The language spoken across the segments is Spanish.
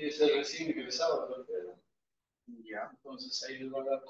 es el recién egresado, ¿no? Ya. Entonces ahí les va a dar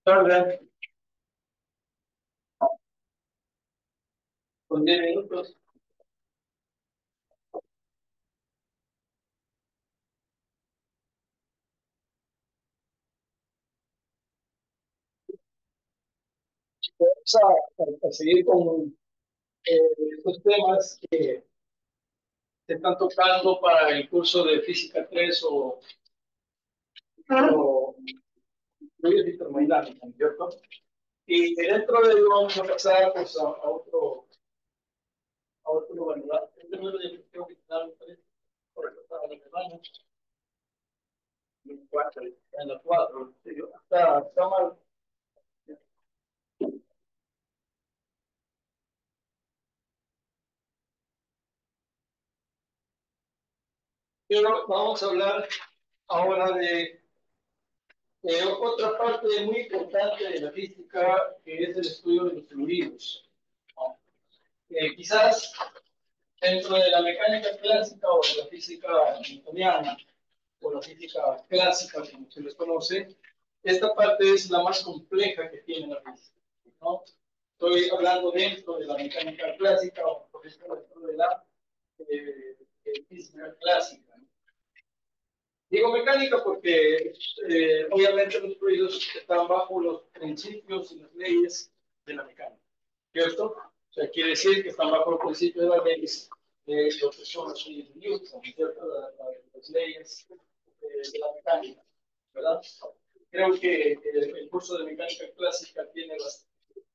Tarde, con 10 minutos. Vamos a seguir con estos temas que se están tocando para el curso de Física 3 o fluidos y termodinámica, ¿cierto? Y dentro de ello vamos a pasar pues, a otro lugar, ¿verdad? El número de creo que está por ejemplo, en Alemania, en la 4, está mal. Pero vamos a hablar ahora de otra parte muy importante de la física, que es el estudio de los fluidos. ¿No? Quizás dentro de la mecánica clásica o de la física newtoniana o la física clásica, como se les conoce, esta parte es la más compleja que tiene la física, ¿no? Estoy hablando dentro de la mecánica clásica o por ejemplo dentro de la física clásica. ¿No? Digo mecánica porque obviamente los fluidos están bajo los principios y las leyes de la mecánica, ¿cierto? O sea, quiere decir que están bajo los principios de las leyes de lo que son las leyes de Newton, ¿cierto? Las leyes de la mecánica, ¿verdad? Creo que el curso de mecánica clásica tiene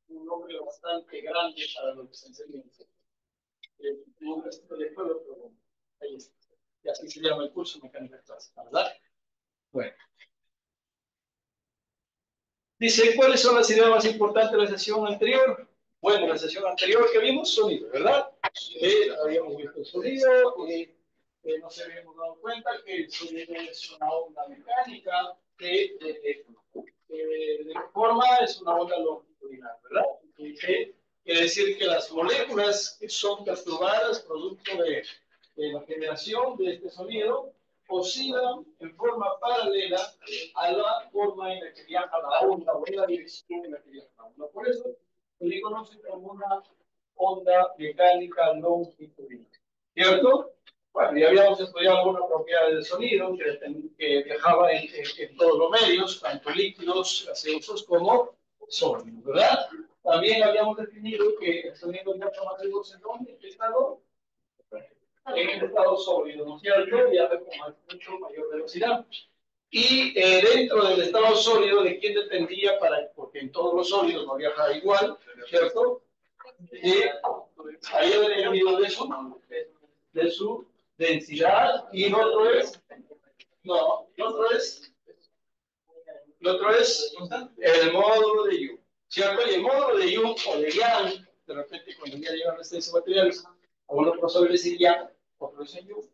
un nombre bastante grande para lo que se enseña. No me estoy de acuerdo, pero ahí está. Y así se llama el curso de mecánica clásica, ¿verdad? Bueno. Dice, ¿cuáles son las ideas más importantes de la sesión anterior? Bueno, la sesión anterior que vimos, sonido, ¿verdad? Habíamos visto el sonido y nos habíamos dado cuenta que el sonido es una onda mecánica que de forma es una onda longitudinal, ¿verdad? Y que quiere decir que las moléculas que son perturbadas producto de la generación de este sonido oscilan en forma paralela a la forma en la que viaja la onda o en la dirección en la que viaja la onda. Por eso se le conoce como una onda mecánica longitudinal. ¿Cierto? Bueno, ya habíamos estudiado algunas propiedades del sonido que viajaba en todos los medios, tanto líquidos, gaseosos como sólidos, ¿verdad? También habíamos definido que el sonido viaja más veloz en qué estado en el estado sólido, ¿no es cierto? Viaja con mucho mayor velocidad. Y dentro del estado sólido, ¿de quién dependía? Porque en todos los sólidos no viaja igual, ¿cierto? Y ahí he definido de su densidad, y lo otro es, no, lo otro es el módulo de Young, ¿cierto? Y el módulo de Young o de Young, de repente cuando ya llegan resistencia de materiales, algunos profesores dicen Young, otros dicen Young,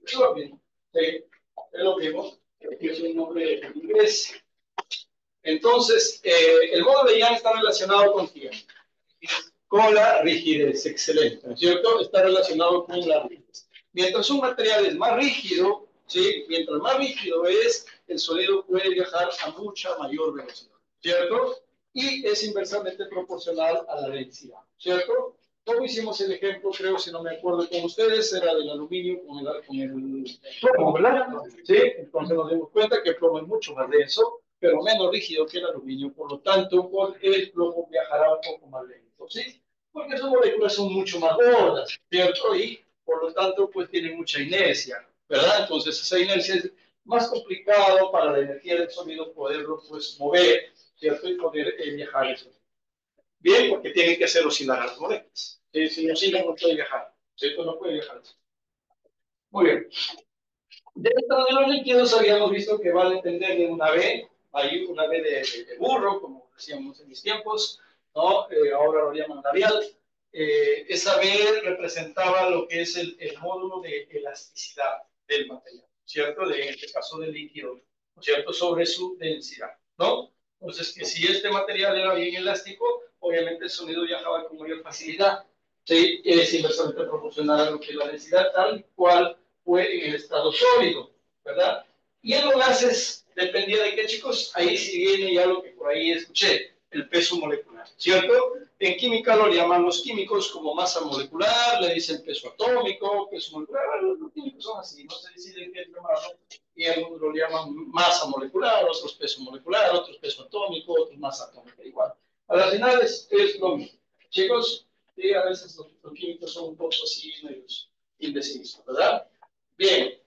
es lo mismo, ¿sí? Es lo mismo, que es un nombre en inglés. Entonces, el módulo de Young está relacionado con quién? Con la rigidez, excelente, ¿no es cierto? Está relacionado con la rigidez. Mientras un material es más rígido, ¿sí? Mientras más rígido es, el sonido puede viajar a mucha mayor velocidad, ¿cierto? Y es inversamente proporcional a la densidad, ¿cierto? Como hicimos el ejemplo, creo, si no me acuerdo con ustedes, era del aluminio con el plomo, ¿verdad? Sí, entonces nos dimos cuenta que el plomo es mucho más denso, pero menos rígido que el aluminio, por lo tanto, el plomo viajará un poco más lento, ¿sí? Porque sus moléculas son mucho más gordas, ¿cierto? Y por lo tanto, pues tienen mucha inercia, ¿verdad? Entonces, esa inercia es más complicado para la energía del sonido poderlo, pues, mover, ¿cierto? Y poder viajar eso. Bien, porque tienen que hacer oscilar a las moléculas. Si no oscilan, no puede viajar, ¿cierto? No puede viajar. Muy bien. Dentro de los líquidos habíamos visto que va a depender de una B, hay una B de burro, como decíamos en mis tiempos, ¿no? Ahora lo llaman labial. Esa B representaba lo que es el módulo de elasticidad del material, ¿cierto? En este caso del líquido, ¿cierto? Sobre su densidad, ¿no? Entonces, que si este material era bien elástico, obviamente el sonido viajaba con mayor facilidad, ¿sí? Es inversamente proporcional a lo que es la densidad, tal cual fue en el estado sólido, ¿verdad? Y en los gases dependía de qué, chicos, ahí sí viene ya lo que por ahí escuché, el peso molecular, ¿cierto? En química lo llaman los químicos como masa molecular, le dicen peso atómico, peso molecular, los químicos son así, no se deciden qué llamarlo, y algunos lo llaman masa molecular, otros peso molecular, otros peso atómico, otros masa atómica, igual. A las finales es lo mismo. Chicos, sí, a veces los químicos son un poco así, medios indecisos, ¿verdad? Bien,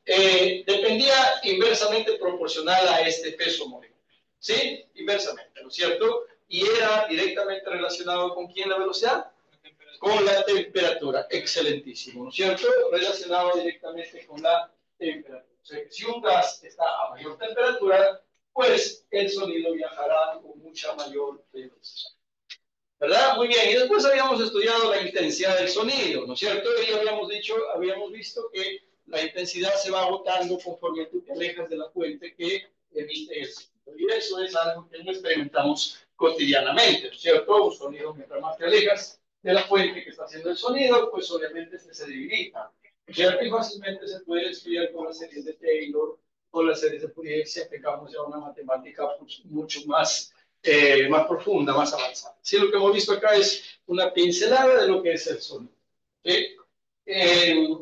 dependía inversamente proporcional a este peso molecular, ¿sí? Inversamente, ¿no es cierto? Y era directamente relacionado con quién la velocidad, con la temperatura. Excelentísimo, ¿no es cierto? Relacionado directamente con la temperatura. O sea, que si un gas está a mayor temperatura, pues el sonido viajará con mucha mayor velocidad. ¿Verdad? Muy bien. Y después habíamos estudiado la intensidad del sonido, ¿no es cierto? Y habíamos visto que la intensidad se va agotando conforme tú te alejas de la fuente que emite el sonido. Y eso es algo que no experimentamos cotidianamente, ¿no es cierto? Un sonido, mientras más te alejas de la fuente que está haciendo el sonido, pues obviamente este se debilita. ¿No es cierto? Y fácilmente se puede estudiar con las series de Taylor, con las series de Fourier, si aplicamos ya una matemática mucho más más profunda, más avanzada. Sí, lo que hemos visto acá es una pincelada de lo que es el sonido. ¿Sí?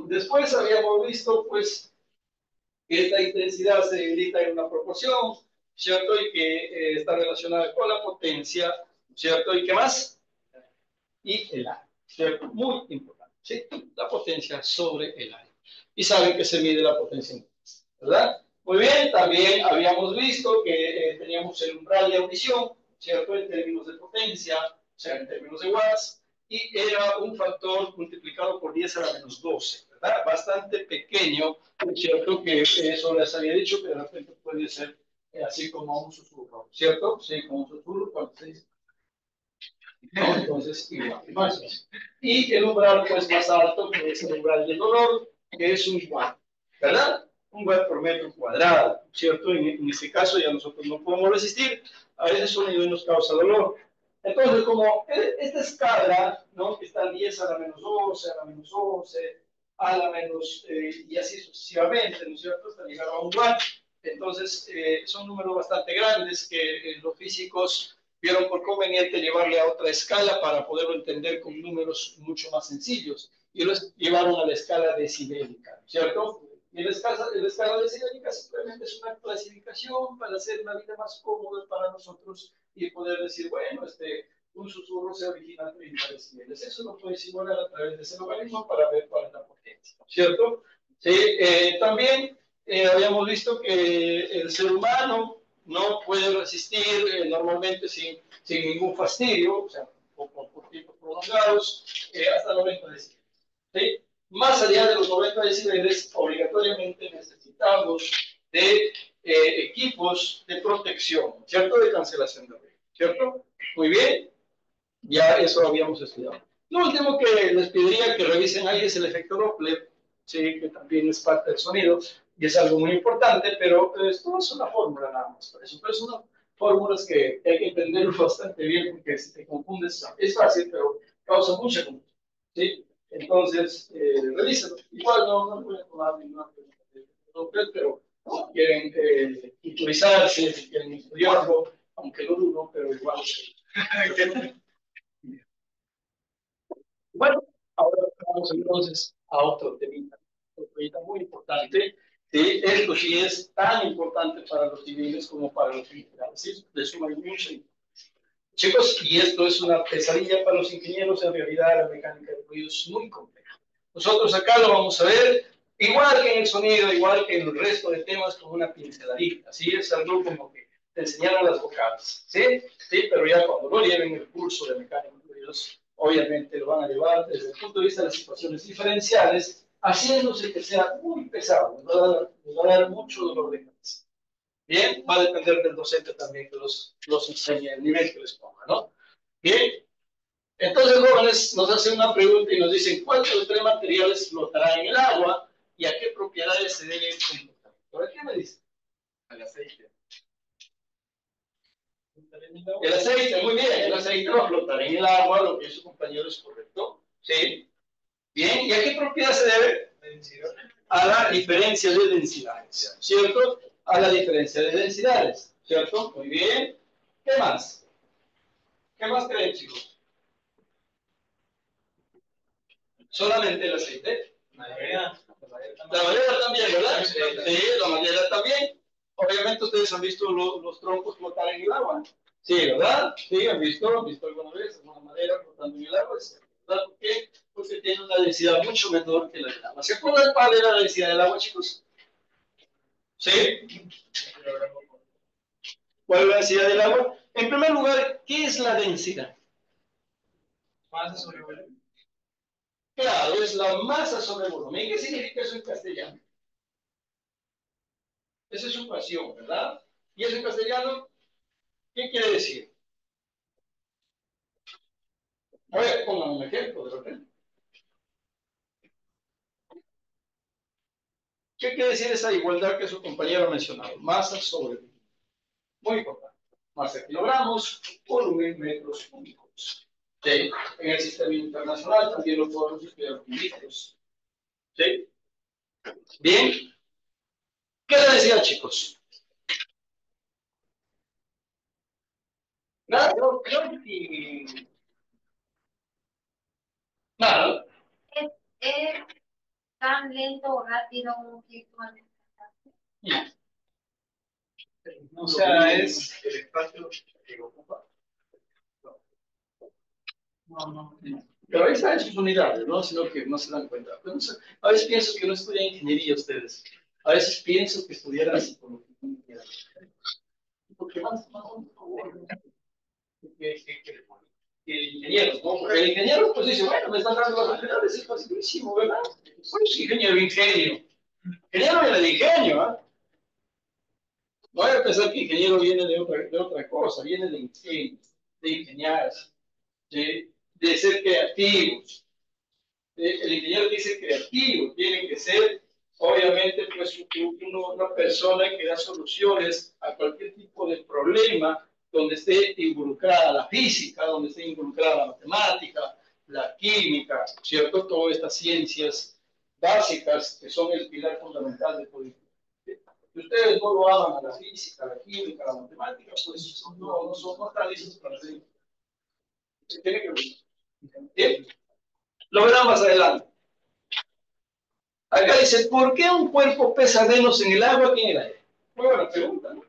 Después habíamos visto, pues, que esta intensidad se debilita en una proporción, ¿cierto? Y que está relacionada con la potencia, ¿cierto? ¿Y qué más? Y el aire, ¿cierto? Muy importante, ¿sí? La potencia sobre el aire. Y saben que se mide la potencia, ¿verdad? Muy bien, también habíamos visto que teníamos el umbral de audición, ¿cierto? En términos de potencia, o sea, en términos de watts, y era un factor multiplicado por 10 a la menos 12, ¿verdad? Bastante pequeño, ¿cierto? Que eso les había dicho, que de repente puede ser así como un susurro, ¿cierto? Sí, como un susurro cuando se dice. ¿No? Entonces, igual, más. Y el umbral, pues, más alto, que es el umbral del dolor, que es un watt, ¿verdad? Un watt por metro cuadrado, ¿cierto? En este caso ya nosotros no podemos resistir a ese sonido y nos causa dolor. Entonces, como esta escala, ¿no? Que está 10 a la menos 12, a la menos 11, a la menos, y así sucesivamente, ¿no es cierto? Hasta llegar a un watt. Entonces, son números bastante grandes que los físicos vieron por conveniente llevarle a otra escala para poderlo entender con números mucho más sencillos. Y lo llevaron a la escala decibélica, ¿cierto? Y la escala decibélica simplemente es una clasificación para hacer una vida más cómoda para nosotros y poder decir, bueno, un susurro se origina a 30 decibeles. Eso lo puedes simular a través de ese logaritmo para ver cuál es la potencia, ¿cierto? Sí, también habíamos visto que el ser humano no puede resistir normalmente sin ningún fastidio, o sea, por tiempos prolongados, hasta 90 decibeles. ¿Sí? Más allá de los 90 decibeles, obligatoriamente necesitamos de equipos de protección, ¿cierto? De cancelación de ruido, ¿cierto? Muy bien, ya eso lo habíamos estudiado. Lo último que les pediría que revisen ahí es el efecto Doppler, ¿sí? Que también es parte del sonido y es algo muy importante, pero esto es una fórmula nada más. Por eso, pero son fórmulas que hay que entenderlo bastante bien porque si te confundes es fácil, pero causa mucha confusión. ¿Sí? Entonces, revísenlo. Igual no voy a tomar ninguna pregunta de Doppler, pero si quieren culturizarse, si quieren estudiarlo, aunque lo dudo, pero igual. Bueno, ahora vamos entonces a otro temita muy importante. ¿Sí? Esto sí es tan importante para los civiles como para los militares. ¿Sí? De suma mucha importancia. Chicos, y esto es una pesadilla para los ingenieros, en realidad la mecánica de ruido es muy compleja. Nosotros acá lo vamos a ver, igual que en el sonido, igual que en el resto de temas, con una pinceladita. ¿Sí? Es algo como que te enseñaron las vocales. ¿Sí? Sí, pero ya cuando lo lleven el curso de mecánica de ruidos, obviamente lo van a llevar desde el punto de vista de las situaciones diferenciales, haciéndose que sea muy pesado, nos va a dar mucho dolor de cabeza. Bien, va a depender del docente también que los enseñe, el nivel que les ponga, ¿no? Bien, entonces jóvenes nos hacen una pregunta y nos dicen, ¿cuál de los tres materiales flotará en el agua y a qué propiedades se debe comportar? ¿Por qué me dice? El aceite. El aceite, muy bien, el aceite va a flotar en el agua, lo que su compañero es correcto. ¿Sí? Bien, ¿y a qué propiedad se debe? A la diferencia de densidades, ¿cierto? a la diferencia de densidades, ¿cierto? Muy bien. ¿Qué más? ¿Qué más creen, chicos? Solamente el aceite. La madera también, ¿verdad? Sí, la madera también. Obviamente ustedes han visto los troncos flotar en el agua. Sí, ¿verdad? Sí, han visto alguna vez una madera flotando en el agua. ¿Verdad? ¿Por qué? Porque tiene una densidad mucho menor que la del agua. ¿Se acuerdan cuál era la densidad del agua, chicos? ¿Sí? ¿Cuál es la densidad del agua? En primer lugar, ¿qué es la densidad? Masa sobre volumen. Claro, es la masa sobre volumen. ¿Qué significa eso en castellano? Esa es su ecuación, ¿verdad? ¿Y eso en castellano? ¿Qué quiere decir? A ver, pongan un ejemplo de repente. ¿Qué quiere decir esa igualdad que su compañero ha mencionado? Masa sobre volumen. Muy importante. Masa kilogramos, volumen metros cúbicos. ¿Sí? En el sistema internacional también lo podemos estudiar con litros. ¿Sí? Bien. ¿Qué le decía, chicos? Nada, yo creo que... Nada. Es tan lento o rápido un ritmo de desplazamiento. O sea, es el espacio que ocupa. No. Pero ahí están sus unidades, ¿no? Sino que no se dan cuenta. Pero no sé, a veces pienso que no estudian ingeniería ustedes. A veces pienso que estudiaran psicología. Porque más que ingenieros, ¿no? Porque el ingeniero pues dice, bueno, me están dando las unidades, es facilísimo, ¿verdad? Pues ingeniero, ingenio. Ingeniero viene de ingenio, ¿ah? No voy a pensar que ingeniero viene de otra cosa, viene de ingenio, de ingeniarse, de ser creativos. El ingeniero dice creativo, tiene que ser, obviamente, pues una persona que da soluciones a cualquier tipo de problema donde esté involucrada la física, donde esté involucrada la matemática, la química, ¿cierto? Todas estas ciencias básicas que son el pilar fundamental de política. Si ustedes no lo aman a la física, a la química, a la matemática, pues no están listos para hacer. Se tiene que ver. Bien, lo verán más adelante. Acá dice, ¿por qué un cuerpo pesa menos en el agua que en el aire? Muy buena pregunta, ¿no?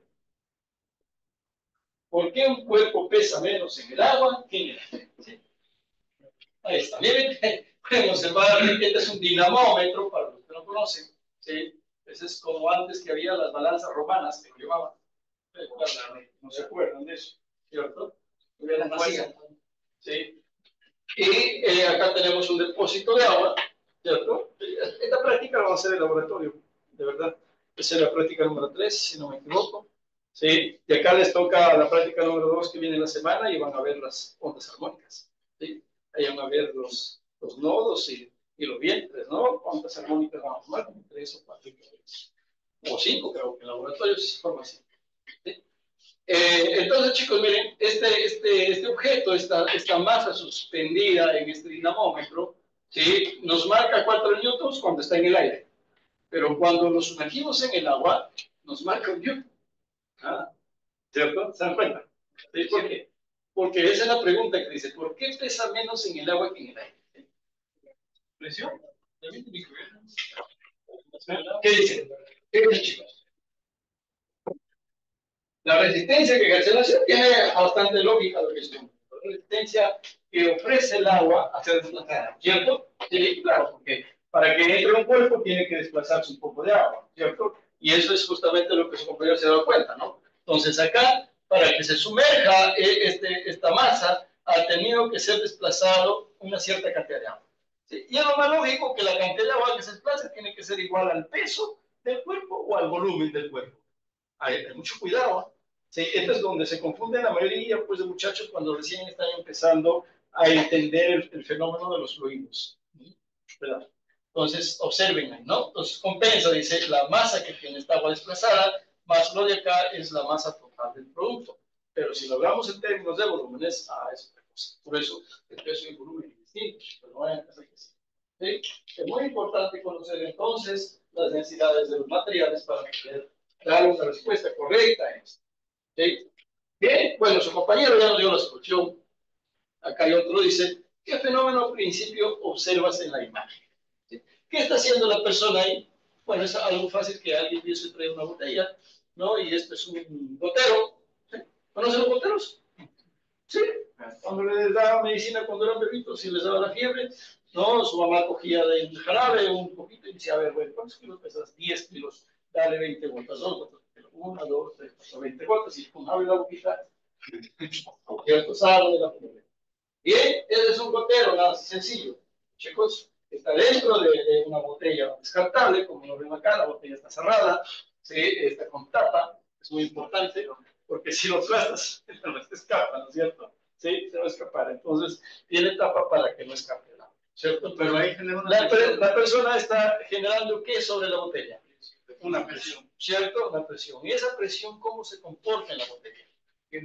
¿Por qué un cuerpo pesa menos en el agua que en el aire? ¿Sí? Ahí está. Miren, podemos observar que este es un dinamómetro, para los que no conocen. ¿Sí? Ese es como antes que había las balanzas romanas que lo llevaban. No se acuerdan de eso, ¿cierto? Hubieran vacías. ¿Sí? Y acá tenemos un depósito de agua, ¿cierto? Esta práctica la vamos a hacer en el laboratorio, de verdad. Esa es la práctica número 3, si no me equivoco. ¿Sí? Y acá les toca la práctica número 2 que viene en la semana y van a ver las ondas armónicas. ¿Sí? Ahí van a ver los nodos y los vientres, ¿no? Ondas armónicas van a formar como 3 o 4 o 5, creo que en el laboratorio se forma así. ¿Sí? Entonces, chicos, miren, este objeto, esta masa suspendida en este dinamómetro, ¿sí? Nos marca 4 newtons cuando está en el aire, pero cuando lo sumergimos en el agua, nos marca 1 newton. ¿Ah? ¿Cierto? ¿Se dan cuenta? ¿Sí? ¿Por qué? Porque esa es la pregunta que dice, ¿por qué pesa menos en el agua que en el aire? ¿Presión? ¿Qué dice? ¿Qué dice, chicos? La resistencia que ejerce la acción tiene bastante lógica lo que estoy. La resistencia que ofrece el agua a ser desplazada, ¿cierto? Sí, claro, porque para que entre un cuerpo tiene que desplazarse un poco de agua, ¿cierto? Y eso es justamente lo que su compañero se ha dado cuenta, ¿no? Entonces acá, para que se sumerja esta masa, ha tenido que ser desplazado una cierta cantidad de agua. ¿Sí? Y es lo más lógico que la cantidad de agua que se desplace tiene que ser igual al peso del cuerpo o al volumen del cuerpo. Hay mucho cuidado, ¿eh? Sí, esto es donde se confunden la mayoría pues, de muchachos cuando recién están empezando a entender el fenómeno de los fluidos. ¿Verdad? Entonces, observen ahí, ¿no? Entonces, compensa, dice, la masa que tiene esta agua desplazada, más lo de acá es la masa total del producto. Pero si lo hablamos en términos de volúmenes, es otra cosa. Por eso, el peso y el volumen es distinto. Pero no vayan a pensar que sí. ¿Sí? Es muy importante conocer entonces las densidades de los materiales para poder dar una respuesta correcta a esto. ¿Sí? Bien, bueno, su compañero ya nos dio la solución. Acá hay otro, dice, ¿qué fenómeno principio observas en la imagen? ¿Sí? ¿Qué está haciendo la persona ahí? Bueno, es algo fácil que alguien hubiese traído una botella, ¿no? Y esto es un gotero. ¿Sí? ¿Conocen los goteros? Sí. Cuando les daba medicina cuando eran bebitos, si les daba la fiebre, ¿no? Su mamá cogía del jarabe un poquito y decía, a ver, bueno, ¿cuántos kilos pesas? 10 kilos. Dale 20 gotas, 2 gotas. 1, 2, 3, 4, 20 gotas. Y con abre la boquita, ¿cierto? Sale de la fiebre. Bien, ese es un gotero, nada sencillo. Chicos, está dentro de una botella descartable, como lo ven acá, la botella está cerrada, ¿sí? Está con tapa, es muy importante, porque si lo aplastas, no se escapa, ¿no es cierto? Sí, se va a escapar. Entonces, tiene tapa para que no escape el agua, ¿cierto? Pero ahí la persona está generando ¿qué sobre la botella? Una presión, ¿cierto? Una presión. ¿Y esa presión cómo se comporta en la botella?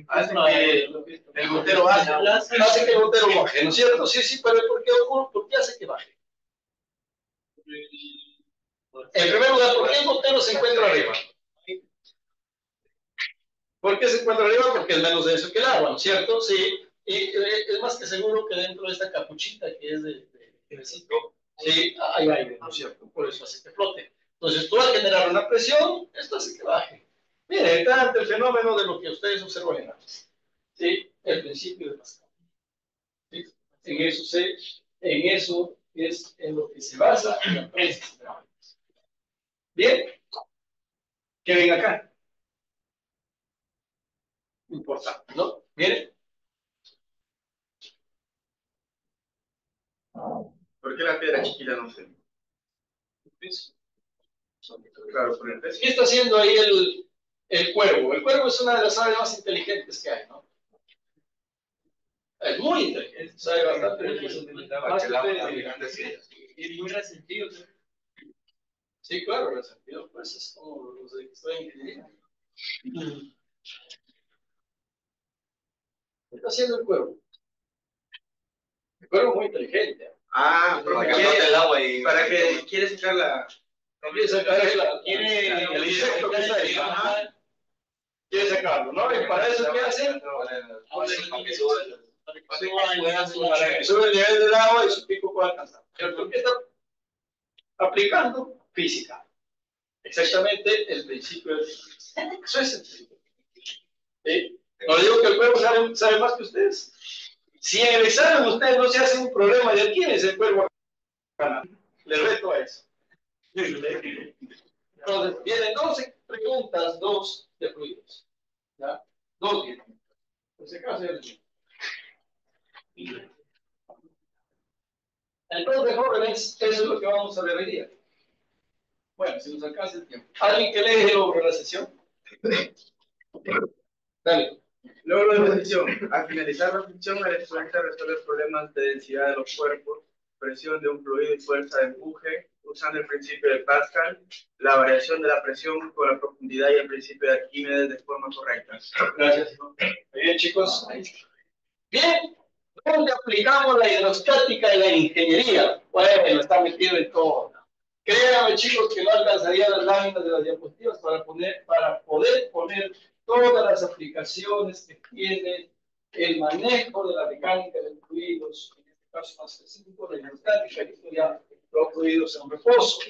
Hace que el gotero hace que el gotero baje, ¿no es cierto? Sí, sí, pero ¿por qué hace que baje? En primer lugar, ¿por qué el gotero se encuentra arriba? ¿Por qué se encuentra arriba? Porque es menos denso que el agua, ¿no es cierto? Sí, y es más que seguro que dentro de esta capuchita que es de reciclo, sí, hay aire, ¿no es cierto? Por eso hace que flote. Entonces, tú al generar una presión, esto hace que baje. Miren, está ante el fenómeno de lo que ustedes observan antes. ¿Sí? El principio de Pascal. ¿Sí? En eso es en lo que se basa la prensa. Bien, ¿qué ven acá? Importante, ¿no? Miren. ¿Por qué la piedra chiquita no se? Claro, por el peso. ¿Qué está haciendo ahí el cuervo? El cuervo es una de las aves más inteligentes que hay, ¿no? Es muy inteligente, sabe bastante de eso. Y muy resentido. Sí, claro, resentido, pues es como los de que estoy en ingeniería. ¿Qué está haciendo el cuervo? El cuervo es muy inteligente. Ah, para que flote el agua y para que quiere sacar la. Quiere sacar el insecto que está ahí. Quiere sacarlo, ¿no? Y para eso, ¿qué hace? Para que sube el nivel del agua y su pico pueda alcanzar. ¿Cierto? ¿Qué está aplicando? Física. Exactamente el principio de física. Eso es el principio. ¿Sí? No digo que el cuervo sabe más que ustedes. Si en el examen ustedes no se hacen un problema de quién es el cuervo, le reto a eso. Entonces, vienen 12 preguntas, 2 de fluidos. ¿Ya? 2 vienen. Por si acaso ya les digo. Entonces, jóvenes, eso es lo que vamos a ver hoy día. Bueno, si nos alcanza el tiempo. ¿Alguien que lee sobre la sesión? Dale. Luego de la sesión, al finalizar la sesión, el estudiante resuelve problemas de densidad de los cuerpos, presión de un fluido y fuerza de empuje, usando el principio de Pascal, la variación de la presión con la profundidad y el principio de Arquímedes de forma correcta. Gracias. Muy bien, chicos. Bien. ¿Dónde aplicamos la hidrostática en la ingeniería? Bueno, está metido en todo. Créanme, chicos, que no alcanzaría las láminas de las diapositivas para poder poner todas las aplicaciones que tiene el manejo de la mecánica de fluidos, en este caso más específico, la hidrostática, que estudia los fluidos en reposo.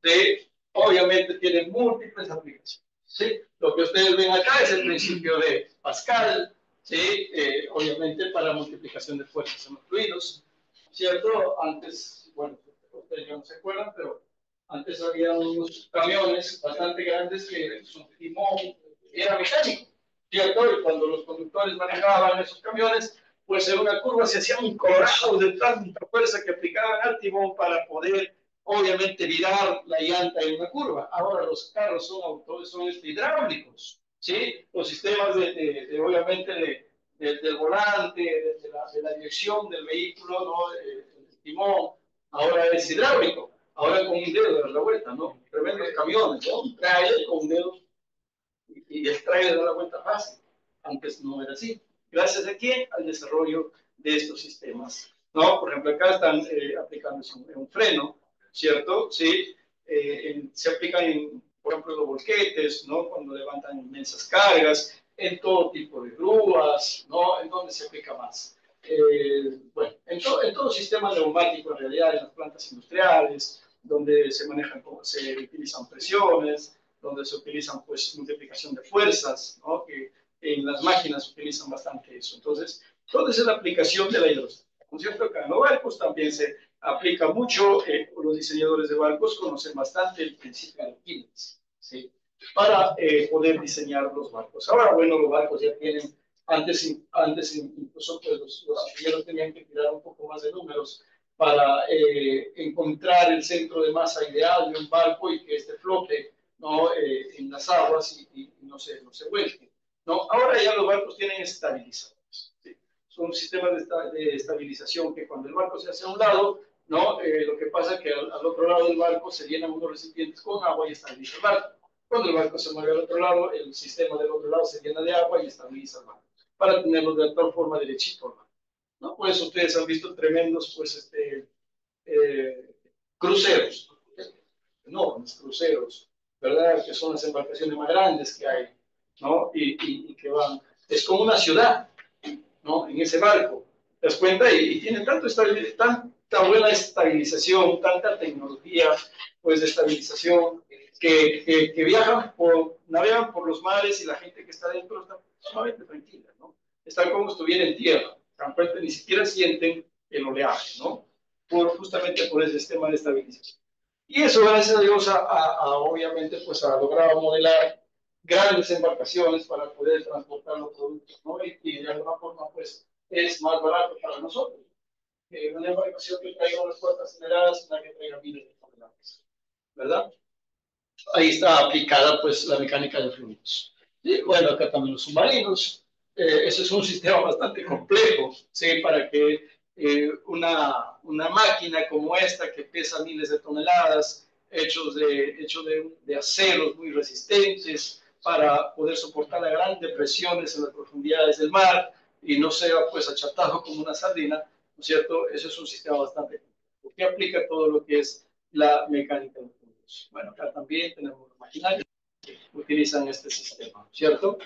¿Sí? Obviamente tiene múltiples aplicaciones. ¿Sí? Lo que ustedes ven acá es el principio de Pascal, ¿sí? Obviamente para multiplicación de fuerzas en los fluidos, ¿cierto? Antes, bueno, ustedes ya no se acuerdan, pero antes había unos camiones bastante grandes que su timón era mecánico, ¿cierto? Y cuando los conductores manejaban esos camiones, pues en una curva se hacían un colorado de tanta fuerza que aplicaban al timón para poder, obviamente, virar la llanta en una curva. Ahora los carros son hidráulicos, ¿sí? Los sistemas obviamente, del volante, de la dirección del vehículo, ¿no? El timón, ahora es hidráulico. Ahora con un dedo dar la vuelta, ¿no? Tremendos camiones, ¿no? Un trailer con un dedo y el trailer da la vuelta fácil. Antes no era así. Gracias a quién? Al desarrollo de estos sistemas, ¿no? Por ejemplo, acá están aplicándose un freno, ¿cierto? Sí. Se aplican por ejemplo, los volquetes, ¿no? Cuando levantan inmensas cargas, en todo tipo de grúas, ¿no? ¿En dónde se aplica más? Bueno, en todo sistema neumático, en realidad, en las plantas industriales, donde se manejan, se utilizan presiones, donde se utilizan, pues, multiplicación de fuerzas, ¿no? Que en las máquinas se utilizan bastante eso. Entonces, toda esa es la aplicación de la hidrostatica. Con cierto que en los barcos también se aplica mucho, los diseñadores de barcos conocen bastante el principio de Arquímedes, ¿sí? Para poder diseñar los barcos. Ahora, bueno, los barcos ya tienen, antes incluso pues, los ingenieros tenían que tirar un poco más de números para encontrar el centro de masa ideal de un barco y que este flote, ¿no? En las aguas y no se vuelque, ¿no? Ahora ya los barcos tienen estabilizadores, ¿sí? Son sistemas de estabilización que cuando el barco se hace a un lado, ¿no? Lo que pasa es que al otro lado del barco se llenan unos recipientes con agua y estabiliza el barco. Cuando el barco se mueve al otro lado, el sistema del otro lado se llena de agua y estabiliza el barco, para tenerlo de tal forma derechito al barco, ¿no? Por eso ustedes han visto tremendos, pues, eh, cruceros, enormes cruceros, ¿verdad? Que son las embarcaciones más grandes que hay, ¿no? Y que van, es como una ciudad, ¿no? En ese barco, ¿te das cuenta? Y tiene tanta buena estabilización, tanta tecnología, pues, de estabilización, que viajan navegan por los mares y la gente que está dentro está sumamente tranquila, ¿no? Están como si estuviera en tierra, ni siquiera sienten el oleaje, ¿no? Justamente por ese sistema de estabilización. Y eso, gracias a Dios, obviamente, pues ha logrado modelar grandes embarcaciones para poder transportar los productos, ¿no? Y de alguna forma, pues, es más barato para nosotros. Una embarcación que traiga unas cuantas aceleradas, una que traiga miles de toneladas, ¿verdad? Ahí está aplicada, pues, la mecánica de fluidos. Y bueno, acá también los submarinos. Ese es un sistema bastante complejo, ¿sí? Para que una máquina como esta, que pesa miles de toneladas, hecho de aceros muy resistentes, para poder soportar las grandes presiones en las profundidades del mar y no sea, pues, achatado como una sardina, ¿no es cierto? Ese es un sistema bastante complejo, que aplica todo lo que es la mecánica de fluidos. Bueno, acá también tenemos los maquinarios que utilizan este sistema, ¿cierto?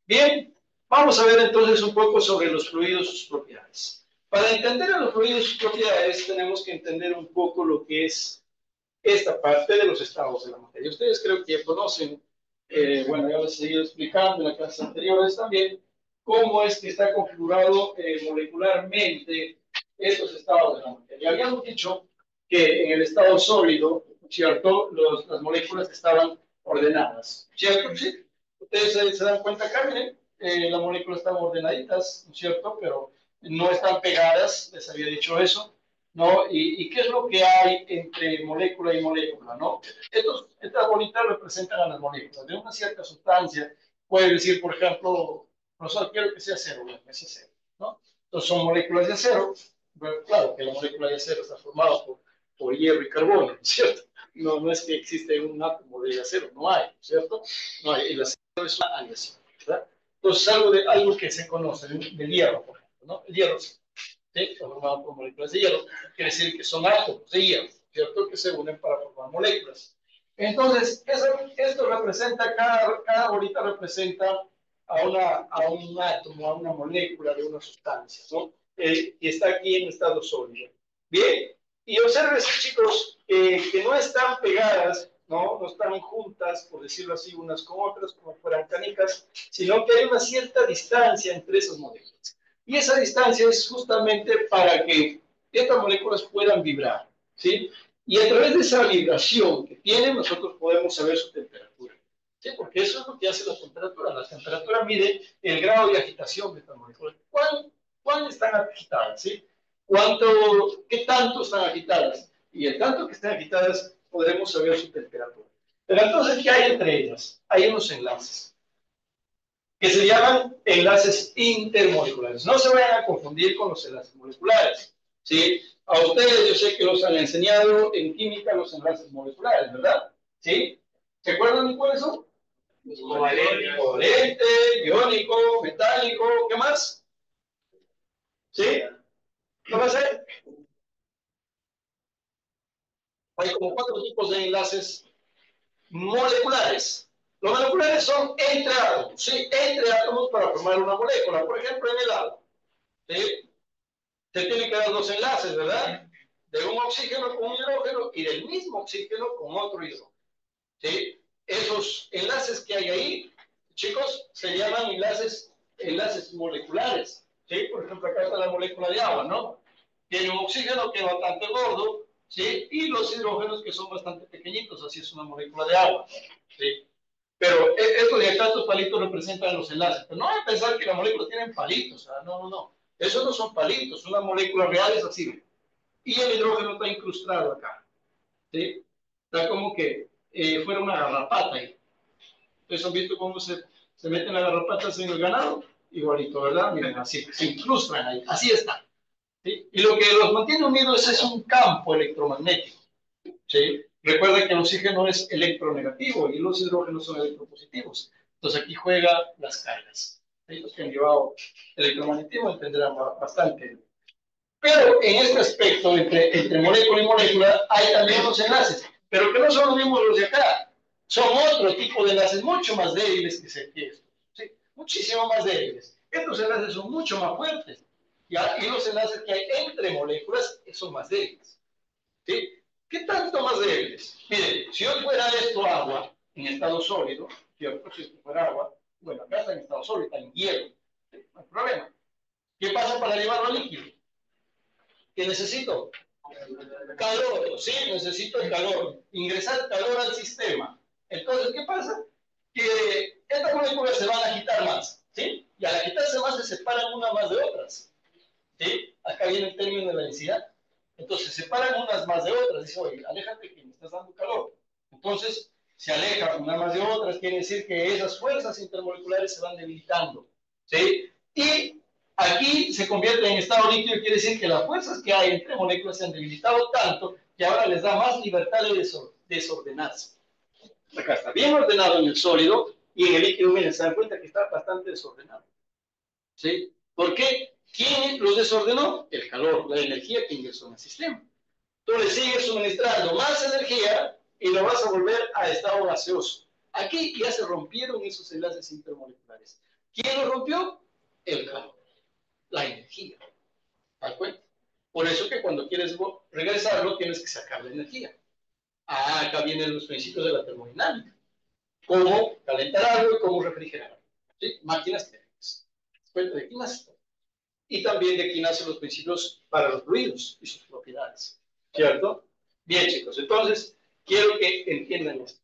Bien, vamos a ver entonces un poco sobre los fluidos y sus propiedades. Para entender a los fluidos y sus propiedades, tenemos que entender un poco lo que es esta parte de los estados de la materia. Ustedes creo que ya conocen, bueno, ya les he ido explicando en las clases anteriores también, cómo es que está configurado molecularmente estos estados de la materia. Habíamos dicho que en el estado sólido, ¿cierto? Las moléculas estaban ordenadas, ¿cierto? Sí. Ustedes se dan cuenta acá, miren, las moléculas están ordenaditas, ¿no es cierto? Pero no están pegadas, les había dicho eso, ¿no? ¿Y qué es lo que hay entre molécula y molécula, ¿no? Estas bolitas representan a las moléculas de una cierta sustancia. Puede decir, por ejemplo, profesor, quiero que sea cero, bueno, que sea cero, ¿no? Entonces son moléculas de acero. Bueno, claro que la molécula de acero está formada por hierro y carbono, ¿cierto? No es que existe un átomo de acero, no hay, ¿cierto? No hay, el acero es una aleación, ¿verdad? Entonces algo que se conoce del hierro, por ejemplo, ¿no? El hierro, ¿sí? Está formado por moléculas de hierro, quiere decir que son átomos de hierro, ¿cierto? Que se unen para formar moléculas. Entonces, esto representa, cada bolita representa a un átomo, a una molécula de una sustancia, ¿no? Y está aquí en estado sólido. Bien, y observen, chicos, que no están pegadas, ¿no? No están juntas, por decirlo así, unas con otras, como fueran canicas, sino que hay una cierta distancia entre esas moléculas. Y esa distancia es justamente para que estas moléculas puedan vibrar, ¿sí? Y a través de esa vibración que tienen, nosotros podemos saber su temperatura, ¿sí? Porque eso es lo que hace la temperatura. La temperatura mide el grado de agitación de estas moléculas. ¿Cuán están agitadas, sí? ¿Qué tanto están agitadas? Y el tanto que estén agitadas, podremos saber su temperatura. Pero entonces, ¿qué hay entre ellas? Hay unos enlaces que se llaman enlaces intermoleculares. No se vayan a confundir con los enlaces moleculares, ¿sí? A ustedes yo sé que los han enseñado en química los enlaces moleculares, ¿verdad? ¿Sí? ¿Se acuerdan de cuáles son? Covalente, iónico, metálico, ¿qué más? ¿Sí? ¿Qué más hay? Hay como 4 tipos de enlaces moleculares. Los moleculares son entre átomos, ¿sí? Entre átomos para formar una molécula. Por ejemplo, en el agua, ¿sí? Se tienen que dar dos enlaces, ¿verdad? De un oxígeno con un hidrógeno y del mismo oxígeno con otro hidrógeno, ¿sí? Esos enlaces que hay ahí, chicos, se llaman enlaces moleculares, ¿sí? Por ejemplo, acá está la molécula de agua, ¿no? Tiene un oxígeno que es bastante gordo, ¿sí? Y los hidrógenos que son bastante pequeñitos, así es una molécula de agua, ¿sí? Pero estos de acá, estos palitos representan los enlaces. Pero no hay que pensar que las moléculas tienen palitos, ¿verdad? No, no, no. Esos no son palitos, una molécula real es así. Y el hidrógeno está incrustado acá, ¿sí? Está como que fuera una garrapata ahí. Ustedes han visto cómo se meten las garrapatas en el ganado, igualito, ¿verdad? Miren, así, se incrustan ahí, así está. ¿Sí? Y lo que los mantiene unidos es un campo electromagnético, ¿sí? Recuerda que el oxígeno es electronegativo y los hidrógenos son electropositivos. Entonces aquí juega las cargas. ¿Sí? Los que han llevado electromagnetismo entenderán bastante. Pero en este aspecto, entre molécula y molécula, hay también los enlaces, pero que no son los mismos los de acá. Son otro tipo de enlaces mucho más débiles que estos, ¿sí? Muchísimo más débiles. Estos enlaces son mucho más fuertes. ¿Ya? Y los enlaces que hay entre moléculas son más débiles, ¿sí? ¿Qué tanto más débiles? Miren, si hoy fuera esto agua en estado sólido, ¿cierto? Si esto fuera agua, bueno, acá está en estado sólido, está en hielo, ¿sí? No hay problema. ¿Qué pasa para llevarlo a líquido? ¿Qué necesito? Calor, sí, necesito el calor. Ingresar calor al sistema. Entonces, ¿qué pasa? Que estas moléculas se van a agitar más, ¿sí? Y al agitarse más se separan unas más de otras, ¿sí? Acá viene el término de la densidad. Entonces, se separan unas más de otras. Dice, oye, aléjate que me estás dando calor. Entonces, se alejan unas más de otras. Quiere decir que esas fuerzas intermoleculares se van debilitando, ¿sí? Y aquí se convierte en estado líquido, quiere decir que las fuerzas que hay entre moléculas se han debilitado tanto que ahora les da más libertad de desordenarse. Acá está bien ordenado en el sólido y en el líquido, miren, se dan cuenta que está bastante desordenado, ¿sí? ¿Por qué? ¿Quién los desordenó? El calor, la energía que ingresó en el sistema. Tú le sigues suministrando más energía y lo vas a volver a estado gaseoso. Aquí ya se rompieron esos enlaces intermoleculares. ¿Quién lo rompió? El calor, la energía. ¿Te das cuenta? Por eso que cuando quieres regresarlo tienes que sacar la energía. Ah, acá vienen los principios de la termodinámica. Cómo calentar algo y cómo refrigerar. ¿Sí? Máquinas térmicas. ¿Te das cuenta? De aquí nace. Y también de aquí nacen los principios para los fluidos y sus propiedades. ¿Cierto? Bien, chicos. Entonces, quiero que entiendan esto.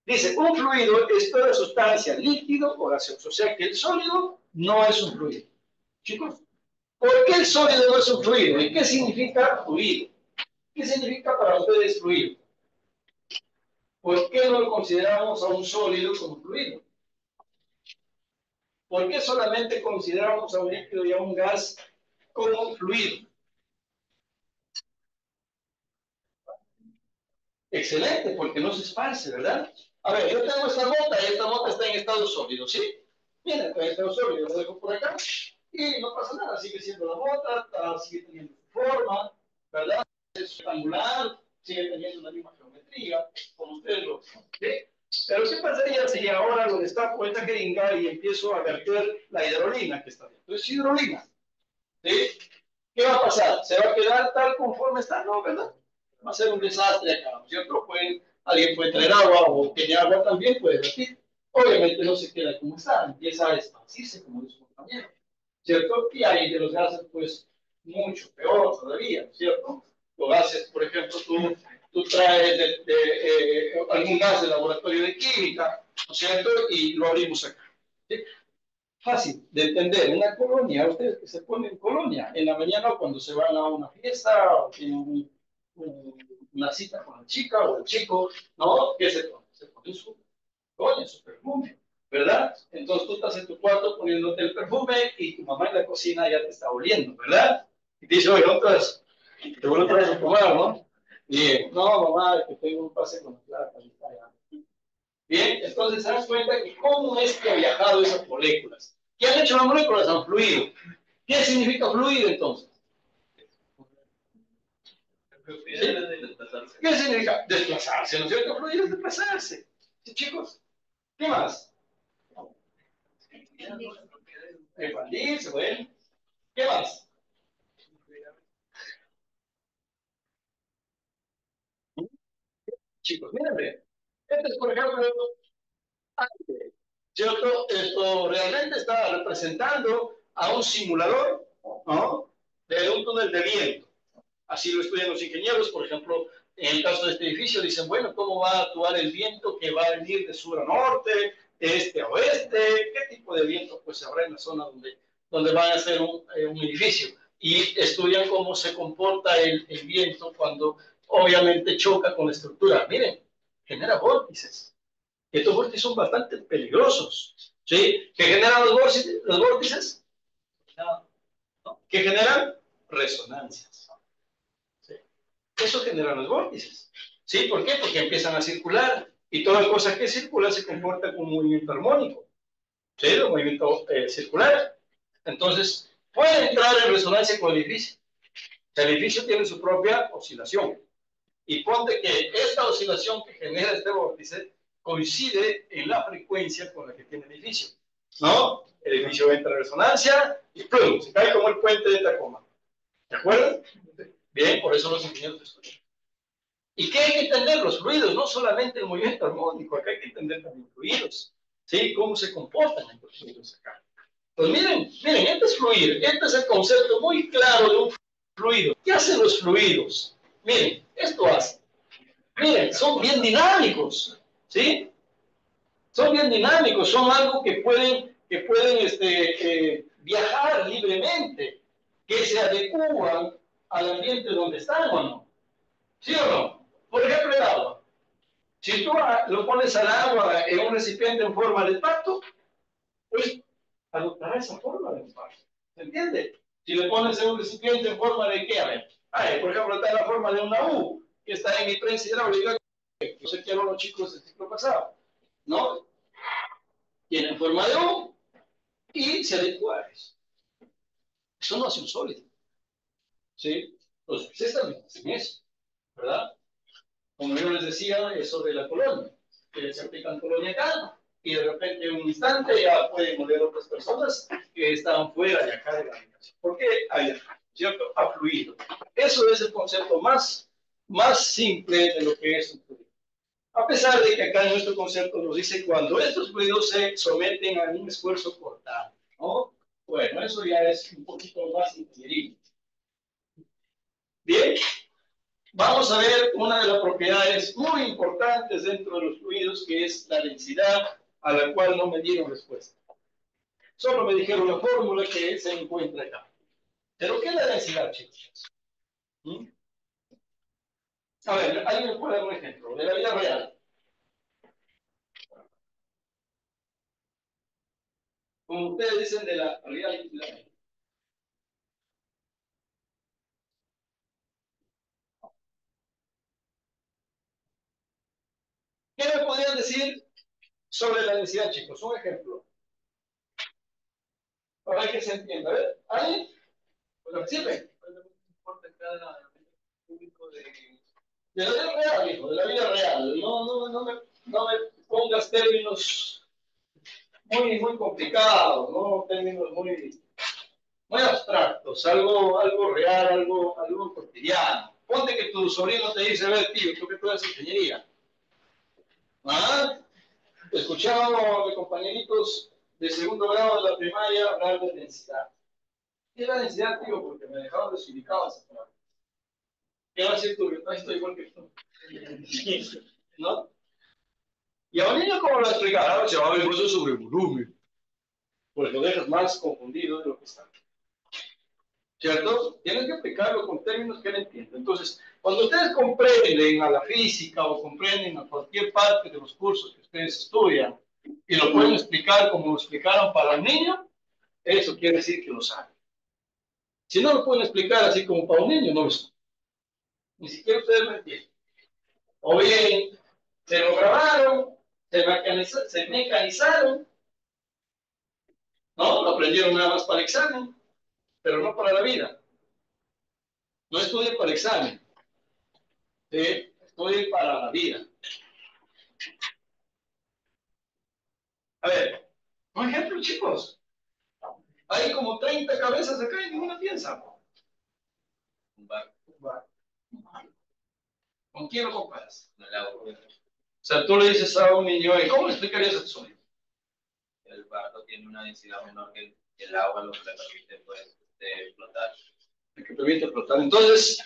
Dice, un fluido es toda sustancia líquido o gaseoso. O sea que el sólido no es un fluido. Chicos, ¿por qué el sólido no es un fluido? ¿Y qué significa fluido? ¿Qué significa para ustedes fluido? ¿Por qué no lo consideramos a un sólido como fluido? ¿Por qué solamente consideramos a un líquido y a un gas como fluido? Excelente, porque no se esparce, ¿verdad? A ver, yo tengo esta mota y esta mota está en estado sólido, ¿sí? Miren, está en estado sólido, lo dejo por acá y no pasa nada, sigue siendo la mota, sigue teniendo su forma, ¿verdad? Es rectangular, sigue teniendo la misma geometría, como ustedes lo ven, ¿sí? Pero ¿qué pasaría si ahora lo destapo esta jeringa y empiezo a verter la hidrolina que está dentro? Es hidrolina, ¿sí? ¿Qué va a pasar? ¿Se va a quedar tal conforme está? No, ¿verdad? Va a ser un desastre acá, ¿no es cierto? Alguien puede traer agua o tiene agua también, puede vertir. Obviamente no se queda como está, empieza a esparcirse como desmontamiento, ¿cierto? Y ahí de los gases, pues, mucho peor todavía, ¿cierto? Los gases, por ejemplo, tú traes algún gas del laboratorio de química, ¿no es cierto? Y lo abrimos acá, ¿sí? Fácil de entender. Una colonia, ustedes que se ponen en colonia, en la mañana cuando se van a una fiesta o tienen una cita con la chica o el chico, ¿no? ¿Qué se pone? Se pone su colonia, su perfume, ¿verdad? Entonces tú estás en tu cuarto poniéndote el perfume y tu mamá en la cocina ya te está oliendo, ¿verdad? Y te dice, oye, otras, te vuelvo otra vez a tomar, ¿no? Y no, mamá, que tengo un pase con la plata, y está ya. Bien, entonces se dan cuenta que cómo es que ha viajado esas moléculas. ¿Qué han hecho las moléculas? Han fluido. ¿Qué significa fluido entonces? ¿Qué significa? Desplazarse, ¿no es cierto? Fluir es desplazarse. ¿Sí, chicos? ¿Qué más? Expandirse, bueno. ¿Qué más? Chicos, mírenme. Este es, por ejemplo, ¿cierto? Esto realmente está representando a un simulador, ¿no? De un túnel de viento. Así lo estudian los ingenieros, por ejemplo, en el caso de este edificio, dicen, bueno, ¿cómo va a actuar el viento que va a venir de sur a norte, de este a oeste? ¿Qué tipo de viento pues habrá en la zona donde van a hacer un edificio? Y estudian cómo se comporta el viento cuando obviamente choca con la estructura. Miren, genera vórtices. Estos vórtices son bastante peligrosos. ¿Sí? ¿Qué generan los vórtices? Los vórtices, ¿no? ¿Qué generan? Resonancias. ¿Sí? Eso genera los vórtices. ¿Sí? ¿Por qué? Porque empiezan a circular y toda cosa que circula se comporta como un movimiento armónico. ¿Sí? Un movimiento circular. Entonces, puede entrar en resonancia con el edificio. El edificio tiene su propia oscilación. Y ponte que esta oscilación que genera este vórtice coincide en la frecuencia con la que tiene el edificio. ¿No? El edificio entra en resonancia y ¡plum! Se cae como el puente de Tacoma. ¿De acuerdo? Bien, por eso los ingenieros estudian. ¿Y qué hay que entender? Los fluidos, no solamente el movimiento armónico, acá hay que entender también los fluidos. ¿Sí? ¿Cómo se comportan estos fluidos acá? Pues miren, este es fluir. Este es el concepto muy claro de un fluido. ¿Qué hacen los fluidos? Miren, esto hace. Miren, son bien dinámicos, ¿sí? Son bien dinámicos, son algo que pueden viajar libremente, que se adecúan al ambiente donde están o no. ¿Sí o no? Por ejemplo, el agua. Si tú lo pones al agua en un recipiente en forma de pato, pues adoptará esa forma de pato. ¿Se entiende? Si le pones en un recipiente en forma de qué, a ver. Por ejemplo, está la forma de una U, que está en mi prensa hidráulica, no sé qué eran los chicos del ciclo pasado, ¿no? Tienen forma de U y se adecua a eso. Eso no hace un sólido, ¿sí? Los peces también hacen eso, ¿verdad? Como yo les decía, eso de la colonia, que se aplican colonia acá, y de repente en un instante ya pueden mover otras personas que estaban fuera de acá de la habitación. ¿Por qué? Allá, ¿cierto? Ha fluido. Eso es el concepto más simple de lo que es un fluido. A pesar de que acá en nuestro concepto nos dice cuando estos fluidos se someten a un esfuerzo cortante, ¿no? Bueno, eso ya es un poquito más ingenierido. Bien, vamos a ver una de las propiedades muy importantes dentro de los fluidos, que es la densidad, a la cual no me dieron respuesta. Solo me dijeron la fórmula que se encuentra acá. ¿Pero qué es la densidad, chicos? ¿Mm? A ver, alguien me puede dar un ejemplo de la vida real. Como ustedes dicen de la realidad. ¿Qué me podrían decir sobre la densidad, chicos? Un ejemplo. Para que se entienda. A ver, ¿ahí? Pues sirve. De la vida real, hijo, de la vida real. No me pongas términos muy complicados, ¿no? Términos muy abstractos, algo real, algo cotidiano. Ponte que tu sobrino te dice, a ver, tío, tú que tú eres ingeniería. ¿Ah? Escuchábamos de compañeritos de segundo grado de la primaria hablar de densidad. ¿Qué es la densidad, tío? Porque me dejaron desubicado esa palabra. ¿Qué va a decir tú? No estoy igual que tú. ¿No? Y a un niño, ¿cómo lo explicar? Ahora se va a ver eso sobre volumen. Pues lo dejas más confundido de lo que está. ¿Cierto? Tienes que explicarlo con términos que él entienda. Entonces, cuando ustedes comprenden a la física o comprenden a cualquier parte de los cursos que ustedes estudian y lo pueden explicar como lo explicaron para un niño, eso quiere decir que lo saben. Si no lo pueden explicar así como para un niño, no lo saben. Ni siquiera ustedes lo entienden. O bien, se lo grabaron, se mecanizaron, ¿no? Lo aprendieron nada más para el examen, pero no para la vida. No estudien para el examen, Estoy para la vida. A ver, un ejemplo, chicos. Hay como 30 cabezas acá y ninguna piensa. Un barco. ¿Con quién lo comparas? Con el agua. O sea, tú le dices a un niño, ¿y cómo le explicarías a tu sobrino? El barco tiene una densidad menor que el agua, lo que le permite pues, flotar. Lo que permite flotar. Entonces,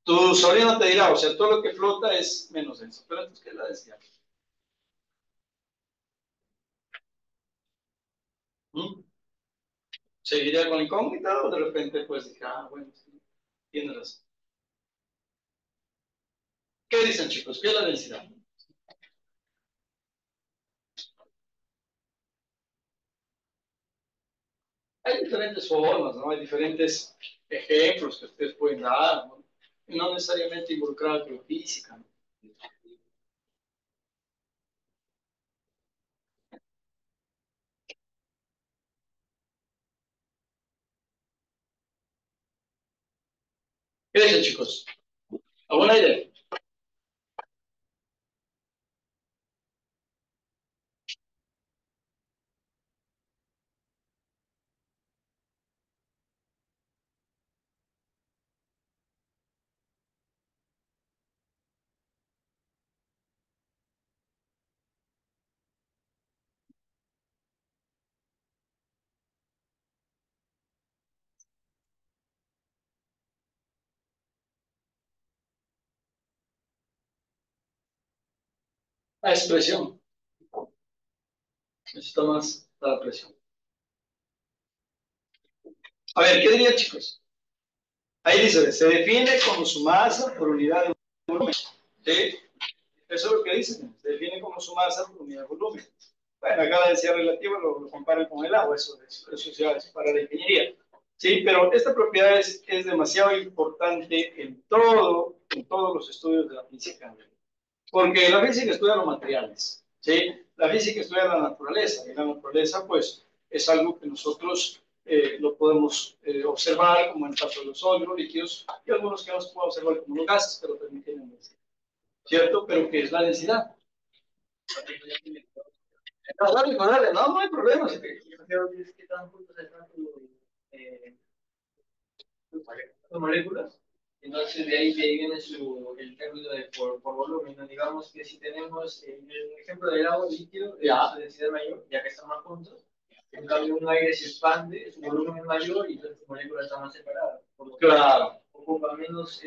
tu sobrino te dirá, o sea, todo lo que flota es menos denso. Pero entonces, ¿qué es la densidad? ¿Mm? ¿Seguiría con la incógnita o de repente pues dije, bueno, sí, tiene razón? ¿Qué dicen, chicos? ¿Qué es la densidad? Hay diferentes formas, ¿no? Hay diferentes ejemplos que ustedes pueden dar, ¿no? Y no necesariamente involucrar con la física, ¿no? ¿Qué dicen, chicos? ¿Alguna idea? La expresión. Necesito más la presión. A ver, ¿qué diría, chicos? Ahí dice, se define como su masa por unidad de volumen. ¿Sí? Eso es lo que dice. Se define como su masa por unidad de volumen. Bueno, acá la densidad relativa lo comparan con el agua, eso ya es para la ingeniería. Sí, pero esta propiedad es demasiado importante en todos los estudios de la física. Porque la física estudia los materiales, ¿sí? La física estudia la naturaleza, y la naturaleza, pues, es algo que nosotros lo podemos observar, como en el caso de los sólidos, líquidos, y algunos que no se pueden observar como los gases, pero también tienen densidad, ¿cierto? Pero ¿qué es la densidad? No, dale, no hay problema. Si te... ¿Qué tan juntos están tus moléculas? Entonces de ahí viene el término de por volumen, ¿no? Digamos que si tenemos el ejemplo del agua líquido, su densidad mayor, ya que están más juntos, en cambio un aire se expande, su volumen es mayor y entonces sus moléculas están más separadas. Por lo que ocupa menos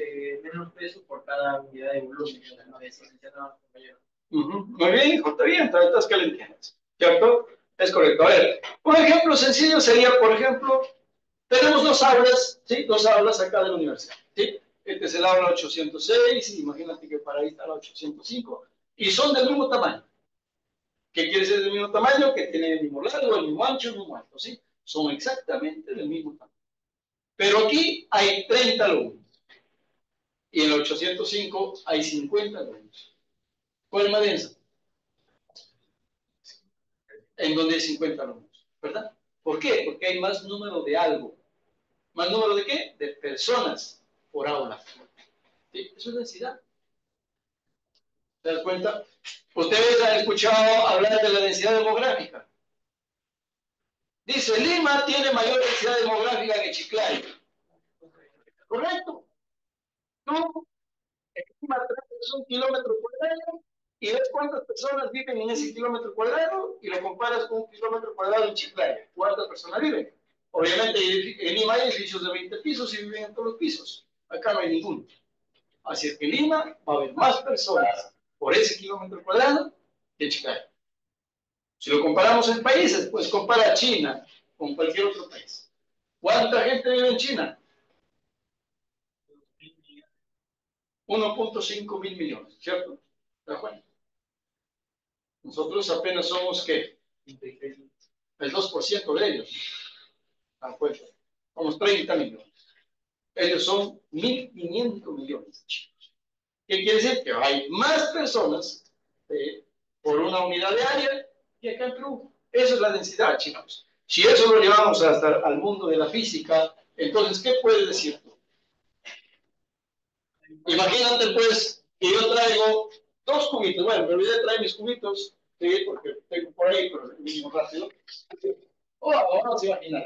peso por cada unidad de volumen, ¿no? De esa densidad más mayor. Muy bien, hijo, está bien, entonces que lo entiendes, ¿cierto? Es correcto. A ver, un ejemplo sencillo sería, por ejemplo, tenemos dos aulas, ¿sí? Dos aulas acá de la universidad, ¿sí? Este es el aula 806, y imagínate que para ahí está la 805, y son del mismo tamaño. ¿Qué quiere decir del mismo tamaño? Que tienen el mismo largo, el mismo ancho, el mismo alto, ¿sí? Son exactamente del mismo tamaño. Pero aquí hay 30 alumnos, y en el 805 hay 50 alumnos. ¿Cuál es más densa? En donde hay 50 alumnos, ¿verdad? ¿Por qué? Porque hay más número de algo. ¿Más número de qué? De personas por aula. ¿Sí? Eso es densidad. ¿Se das cuenta? Ustedes han escuchado hablar de la densidad demográfica. Dice, Lima tiene mayor densidad demográfica que Chiclayo. ¿Correcto? Tú, en Lima traes un kilómetro cuadrado y ves cuántas personas viven en ese kilómetro cuadrado y lo comparas con un kilómetro cuadrado en Chiclayo. ¿Cuántas personas viven? Obviamente en Lima hay edificios de 20 pisos y viven en todos los pisos. Acá no hay ninguno. Así es que en Lima va a haber más personas por ese kilómetro cuadrado que Chiclayo. Si lo comparamos en países, pues compara China con cualquier otro país. ¿Cuánta gente vive en China? 1.5 mil millones, ¿cierto? ¿De acuerdo? Nosotros apenas somos, ¿qué? El 2% de ellos. ¿De acuerdo? Somos 30 millones. Ellos son 1.500 millones. ¿Qué quiere decir? Que hay más personas por una unidad de área que acá en Perú. Eso es la densidad, chicos. Si eso lo llevamos hasta al mundo de la física, entonces, ¿qué puedes decir tú? Imagínate, pues, y yo traigo 2 cubitos. Bueno, me olvidé de traer mis cubitos, ¿sí? Porque tengo por ahí, pero el mismo rápido. Ahora se imagina,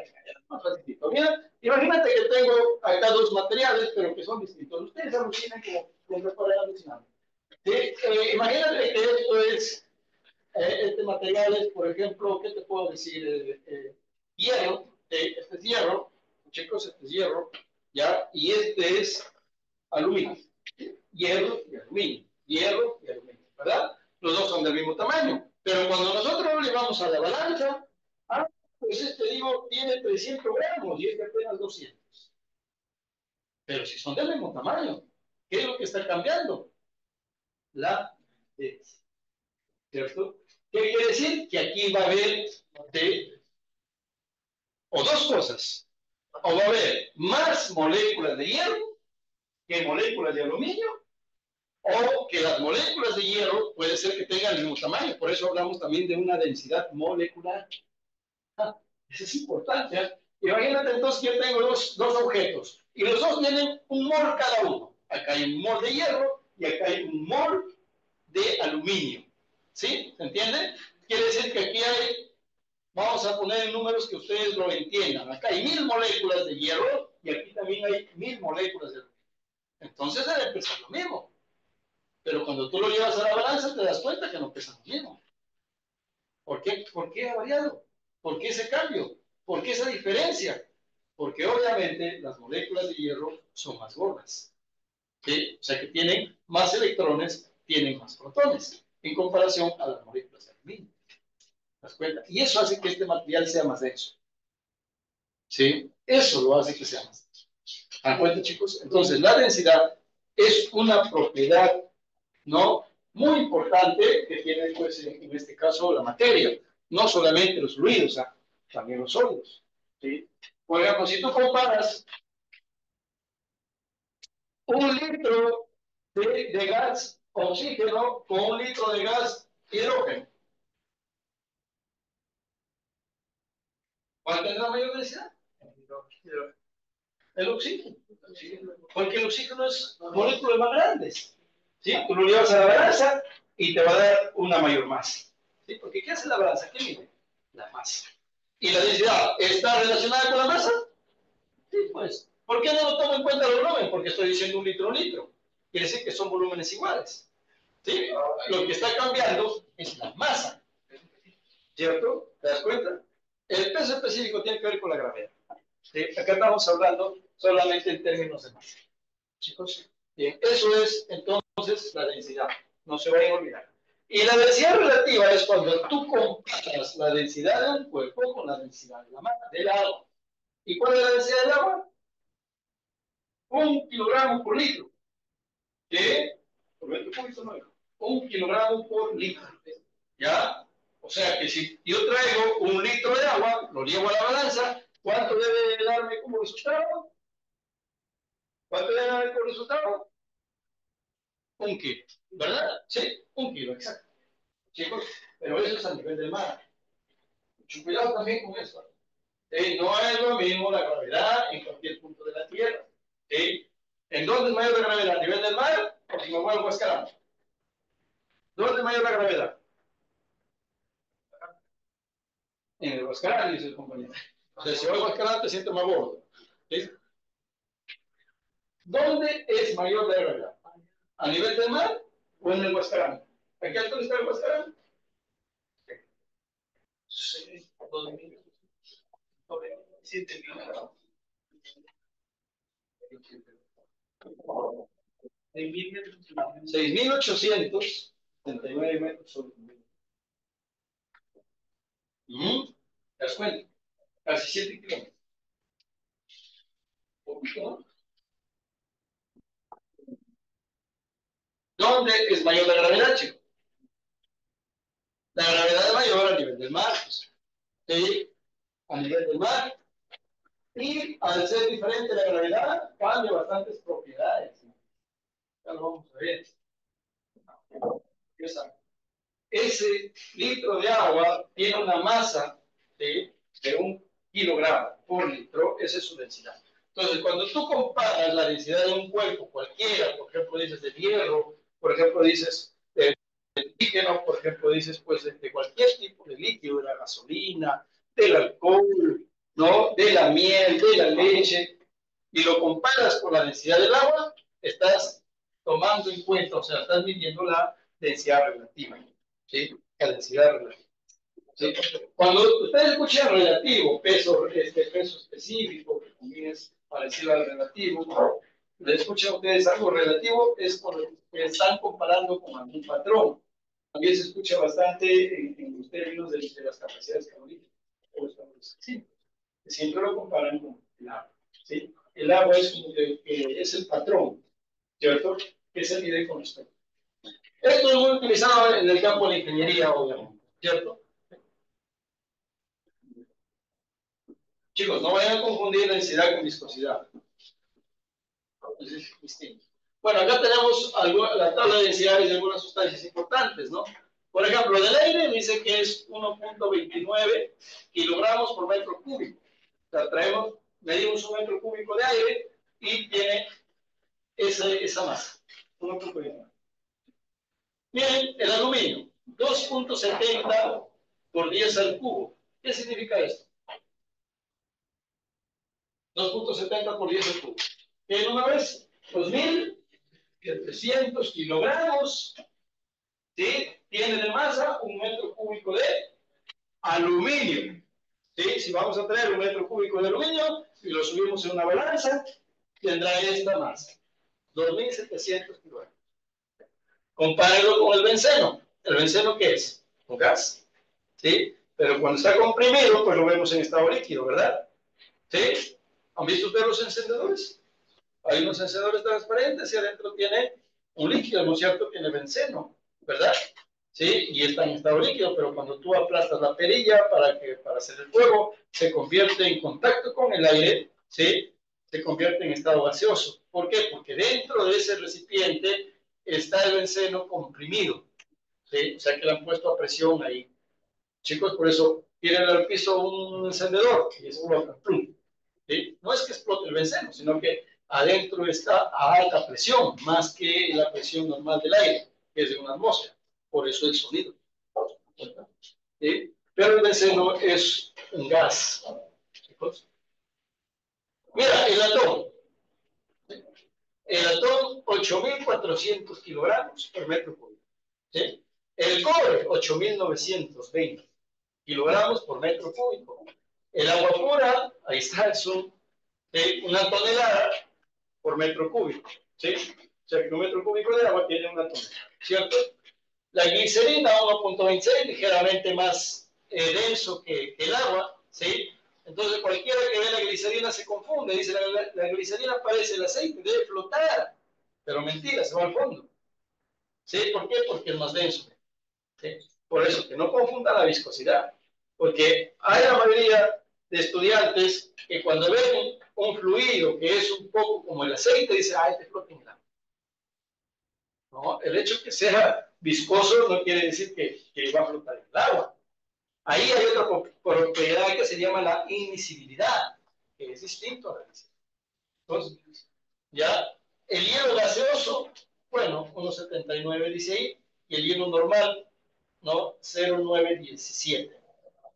más facilito. Mira, imagínate que tengo acá 2 materiales, pero que son distintos. Ustedes alucinan como recuerdan alucinando. ¿Sí? Imagínate que esto es, este material es, por ejemplo, ¿qué te puedo decir? Hierro, este es hierro, chicos, este es hierro, ¿ya? Y este es aluminio. Hierro y aluminio, hierro y aluminio, ¿verdad? Los dos son del mismo tamaño. Pero cuando nosotros lo llevamos a la balanza, pues este digo tiene 300 gramos y este apenas 200. Pero si son del mismo tamaño, ¿qué es lo que está cambiando? La densidad, ¿cierto? ¿Qué quiere decir? Que aquí va a haber o dos cosas. O va a haber más moléculas de hierro que moléculas de aluminio, o que las moléculas de hierro puede ser que tengan el mismo tamaño. Por eso hablamos también de una densidad molecular. Eso es importante. Imagínate entonces que yo tengo dos objetos y los dos tienen un mol cada uno. Acá hay un mol de hierro y acá hay un mol de aluminio. ¿Sí? ¿Se entiende? Quiere decir que aquí hay, vamos a poner en números que ustedes lo entiendan. Acá hay 1000 moléculas de hierro y aquí también hay 1000 moléculas de aluminio. Entonces debe empezar lo mismo. Pero cuando tú lo llevas a la balanza te das cuenta que no pesan lo mismo. ¿Por qué? ¿Por qué ha variado? ¿Por qué ese cambio? ¿Por qué esa diferencia? Porque obviamente las moléculas de hierro son más gordas. ¿Sí? O sea que tienen más electrones, tienen más protones, en comparación a las moléculas de aluminio. ¿Te das cuenta? Y eso hace que este material sea más denso. ¿Sí? Eso lo hace que sea más denso. ¿Te dan cuenta, chicos? Entonces, la densidad es una propiedad, ¿no? Muy importante que tiene, pues, en este caso, la materia. No solamente los fluidos, también los sólidos. ¿Sí? Por ejemplo, si tú comparas 1 litro de gas oxígeno con 1 litro de gas hidrógeno, ¿cuál tendrá mayor densidad? El oxígeno. Porque el oxígeno es moléculas más grandes. ¿Sí? Tú lo llevas a la balanza y te va a dar una mayor masa. ¿Sí? Porque ¿qué hace la balanza? ¿Qué mide? La masa. ¿Y la densidad está relacionada con la masa? Sí, pues. ¿Por qué no lo tomo en cuenta el volumen? Porque estoy diciendo 1 litro, 1 litro. Quiere decir que son volúmenes iguales. ¿Sí? Lo que está cambiando es la masa. ¿Cierto? ¿Te das cuenta? El peso específico tiene que ver con la gravedad. ¿Sí? Acá estamos hablando solamente en términos de masa. Chicos, bien, eso es entonces la densidad. No se vayan a olvidar. Y la densidad relativa es cuando tú comparas la densidad de un cuerpo con la densidad de la masa, del agua. ¿Y cuál es la densidad del agua? 1 kilogramo por litro. ¿Qué? Por metro cúbico, no. 1 kilogramo por litro. ¿Ya? O sea que si yo traigo 1 litro de agua, lo llevo a la balanza, ¿cuánto debe darme como resultado? ¿Cuánto debe darme como resultado? 1 kilo. ¿Verdad? Sí, 1 kilo, exacto. Chicos, pero eso es a nivel del mar. Mucho cuidado también con eso. No es lo mismo la gravedad en cualquier punto de la Tierra. ¿En dónde es mayor la gravedad? ¿A nivel del mar o si me muevo Huascarán? ¿Dónde es mayor la gravedad? En el Huascarán, dice el compañero. O sea, si voy a Huascarán te sientes más gordo. ¿Sí? ¿Dónde es mayor la gravedad? ¿A nivel del mar o en el Huascarán? ¿A qué altura está el Huascarán? Sí, 2000. 6.879 metros sobre el nivel. ¿Te das cuenta? Casi 7 kilómetros. ¿No? ¿Dónde es mayor la gravedad, chico? La gravedad es mayor a nivel del mar. Pues. ¿Sí? A nivel del mar. Y al ser diferente la gravedad, cambia bastantes propiedades. Ya lo vamos a ver. Ese litro de agua tiene una masa de 1 kilogramo por litro, esa es su densidad. Entonces, cuando tú comparas la densidad de un cuerpo cualquiera, por ejemplo, dices de hierro por ejemplo, dices, oxígeno, por ejemplo, dices, pues, de cualquier tipo de líquido, de la gasolina, del alcohol, ¿no? De la miel, de la leche, y lo comparas con la densidad del agua, estás tomando en cuenta, o sea, estás midiendo la densidad relativa, ¿sí? La densidad relativa. ¿Sí? Cuando ustedes escuchan relativo, peso específico, que también es parecido al relativo, le escuchan ustedes algo relativo, es por lo que están comparando con algún patrón. También se escucha bastante en los términos de las capacidades caloríficas. Sí, siempre lo comparan con el agua. ¿Sí? El agua es como que es el patrón, ¿cierto? Que se mide con esto. Esto es muy utilizado en el campo de la ingeniería, obviamente, ¿cierto? Chicos, no vayan a confundir densidad con viscosidad. Es distinto. Bueno, acá tenemos la tabla de densidades de algunas sustancias importantes, ¿no? Por ejemplo, del aire dice que es 1.29 kilogramos por metro cúbico. O sea, medimos un metro cúbico de aire y tiene esa masa, 1.29. Miren, el aluminio, 2.70 por 10 al cubo. ¿Qué significa esto? 2.70 por 10 al cubo. ¿Qué número es? 2.700 kilogramos. ¿Sí? Tiene de masa un metro cúbico de aluminio. ¿Sí? Si vamos a traer un metro cúbico de aluminio y lo subimos en una balanza, tendrá esta masa. 2.700 kilogramos. Compárenlo con el benceno. ¿El benceno qué es? Un gas. ¿Sí? Pero cuando está comprimido, pues lo vemos en estado líquido, ¿verdad? ¿Sí? ¿Han visto ustedes los encendedores? Hay unos encendedores transparentes y adentro tiene un líquido, ¿no es cierto? Tiene benceno, ¿verdad? ¿Sí? Y está en estado líquido, pero cuando tú aplastas la perilla para hacer el fuego, se convierte en contacto con el aire, ¿sí? Se convierte en estado gaseoso. ¿Por qué? Porque dentro de ese recipiente está el benceno comprimido, ¿sí? O sea que le han puesto a presión ahí. Chicos, por eso tienen al piso un encendedor y explota. ¿Sí? No es que explote el benceno, sino que adentro está a alta presión, más que la presión normal del aire, que es de una atmósfera. Por eso el sonido. ¿Sí? Pero el benceno es un gas. Chicos. Mira, el atón. El atón, 8.400 kilogramos por metro cúbico. ¿Sí? El cobre, 8.920 kilogramos por metro cúbico. El agua pura, ahí está, es una tonelada por metro cúbico. ¿Sí? O sea, que un metro cúbico de agua tiene una tonelada. ¿Cierto? La glicerina, 1.26, ligeramente más denso que el agua. ¿Sí? Entonces, cualquiera que ve la glicerina se confunde. Dice, la glicerina parece el aceite, debe flotar. Pero mentira, se va al fondo. ¿Sí? ¿Por qué? Porque es más denso. ¿Sí? Por eso, que no confunda la viscosidad. Porque hay la mayoría de estudiantes que cuando ven un fluido que es un poco como el aceite, dicen, ah, este flota en el agua. No, el hecho que sea viscoso no quiere decir que va a flotar en el agua. Ahí hay otra propiedad que se llama la inmisibilidad, que es distinto a la visibilidad. Entonces, ya, el hielo gaseoso, bueno, 1.79 dice ahí, y el hielo normal, ¿no? 0.917.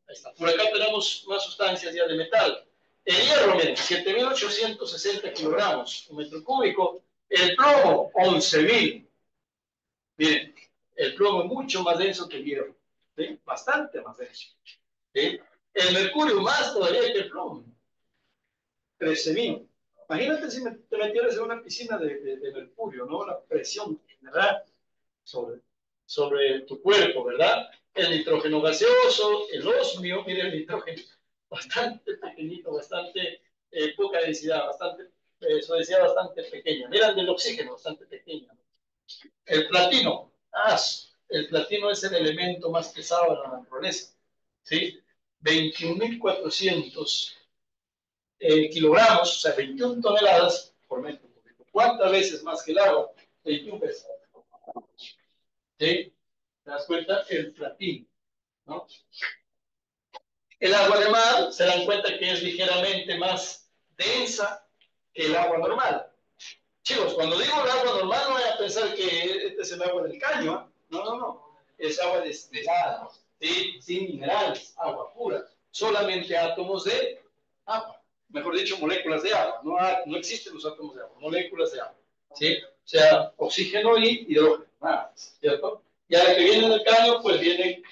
Ahí está. Por acá tenemos más sustancias ya de metal. El hierro, miren, 7.860 kilogramos un metro cúbico. El plomo, 11.000. Miren, el plomo es mucho más denso que el hierro. ¿Sí? Bastante más denso. ¿Sí? El mercurio más todavía que el plomo. 13.000. Imagínate si te metieras en una piscina de mercurio, ¿no? La presión que generará sobre tu cuerpo, ¿verdad? El nitrógeno gaseoso, el osmio, mire el nitrógeno, bastante pequeñito, bastante poca densidad, su densidad bastante pequeña. Mira el del oxígeno, bastante pequeña. El platino, el platino es el elemento más pesado de la naturaleza, ¿sí? 21.400 kilogramos, o sea, 21 toneladas por metro cúbico. ¿Cuántas veces más que el agua? 21 veces. ¿Sí? ¿Te das cuenta? El platino, ¿no? El agua de mar, se dan cuenta que es ligeramente más densa que el agua normal. Chicos, cuando digo el agua normal, no vayan a pensar que este es el agua del caño. ¿Eh? No, no, no. Es agua destilada, ¿sí? Sin minerales, agua pura. Solamente átomos de agua. Mejor dicho, moléculas de agua. No, no existen los átomos de agua, moléculas de agua. ¿Sí? O sea, oxígeno y hidrógeno. Nada más, ¿cierto? Y a la que viene del caño, pues vienen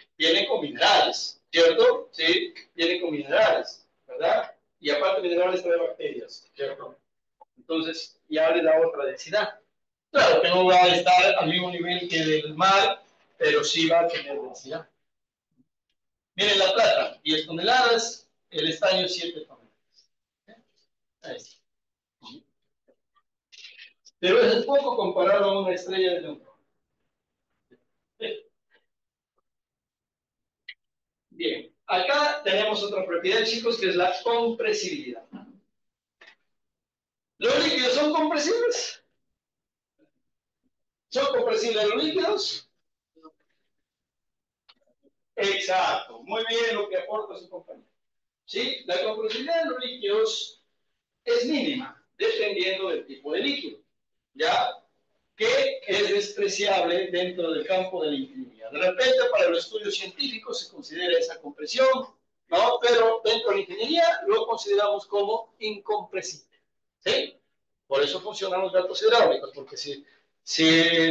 con minerales, ¿cierto? Sí, vienen con minerales, ¿verdad? Y aparte minerales trae bacterias, ¿cierto? Entonces ya le da otra densidad. Claro que no va a estar al mismo nivel que del mar, pero sí va a tener densidad. Miren la plata, 10 toneladas, el estaño 7 toneladas. Ahí está. Pero es poco comparado a una estrella de neutrones. Bien, acá tenemos otra propiedad, chicos, que es la compresibilidad. ¿Los líquidos son compresibles? ¿Son compresibles los líquidos? Exacto, muy bien lo que aporta su compañero. ¿Sí? La compresibilidad de los líquidos es mínima, dependiendo del tipo de líquido, ¿ya? Que es despreciable dentro del campo de la ingeniería. De repente, para los estudios científicos se considera esa compresión, ¿no? Pero dentro de la ingeniería lo consideramos como incompresible, ¿sí? Por eso funcionan los gatos hidráulicos, porque si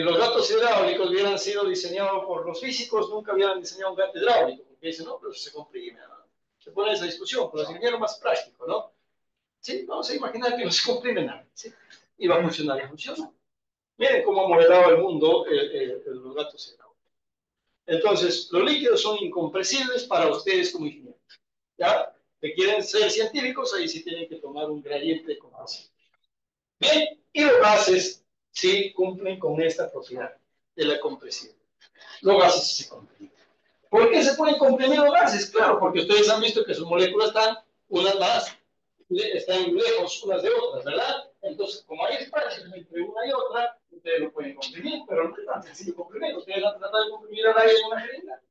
los gatos hidráulicos hubieran sido diseñados por los físicos, nunca hubieran diseñado un gato hidráulico, porque dicen, no, pero se comprime, ¿no? Se pone esa discusión, pero es ingeniero más práctico, ¿no? ¿Sí? Vamos a imaginar que no se comprime nada, ¿sí? Y va a funcionar y funciona. Miren cómo ha modelado el mundo los gatos hidráulicos. Entonces, los líquidos son incompresibles para ustedes como ingenieros, ¿ya? Que quieren ser científicos, ahí sí tienen que tomar un gradiente de compresión. Bien, y los gases sí cumplen con esta propiedad de la compresión. Los gases sí se comprimen. ¿Por qué se pueden comprimir los gases? Claro, porque ustedes han visto que sus moléculas están unas más, están lejos unas de otras, ¿verdad? Entonces, como hay espacio entre una y otra, ustedes lo pueden comprimir, pero no es tan sencillo comprimir. Ustedes han tratado de comprimir el aire en una jeringa.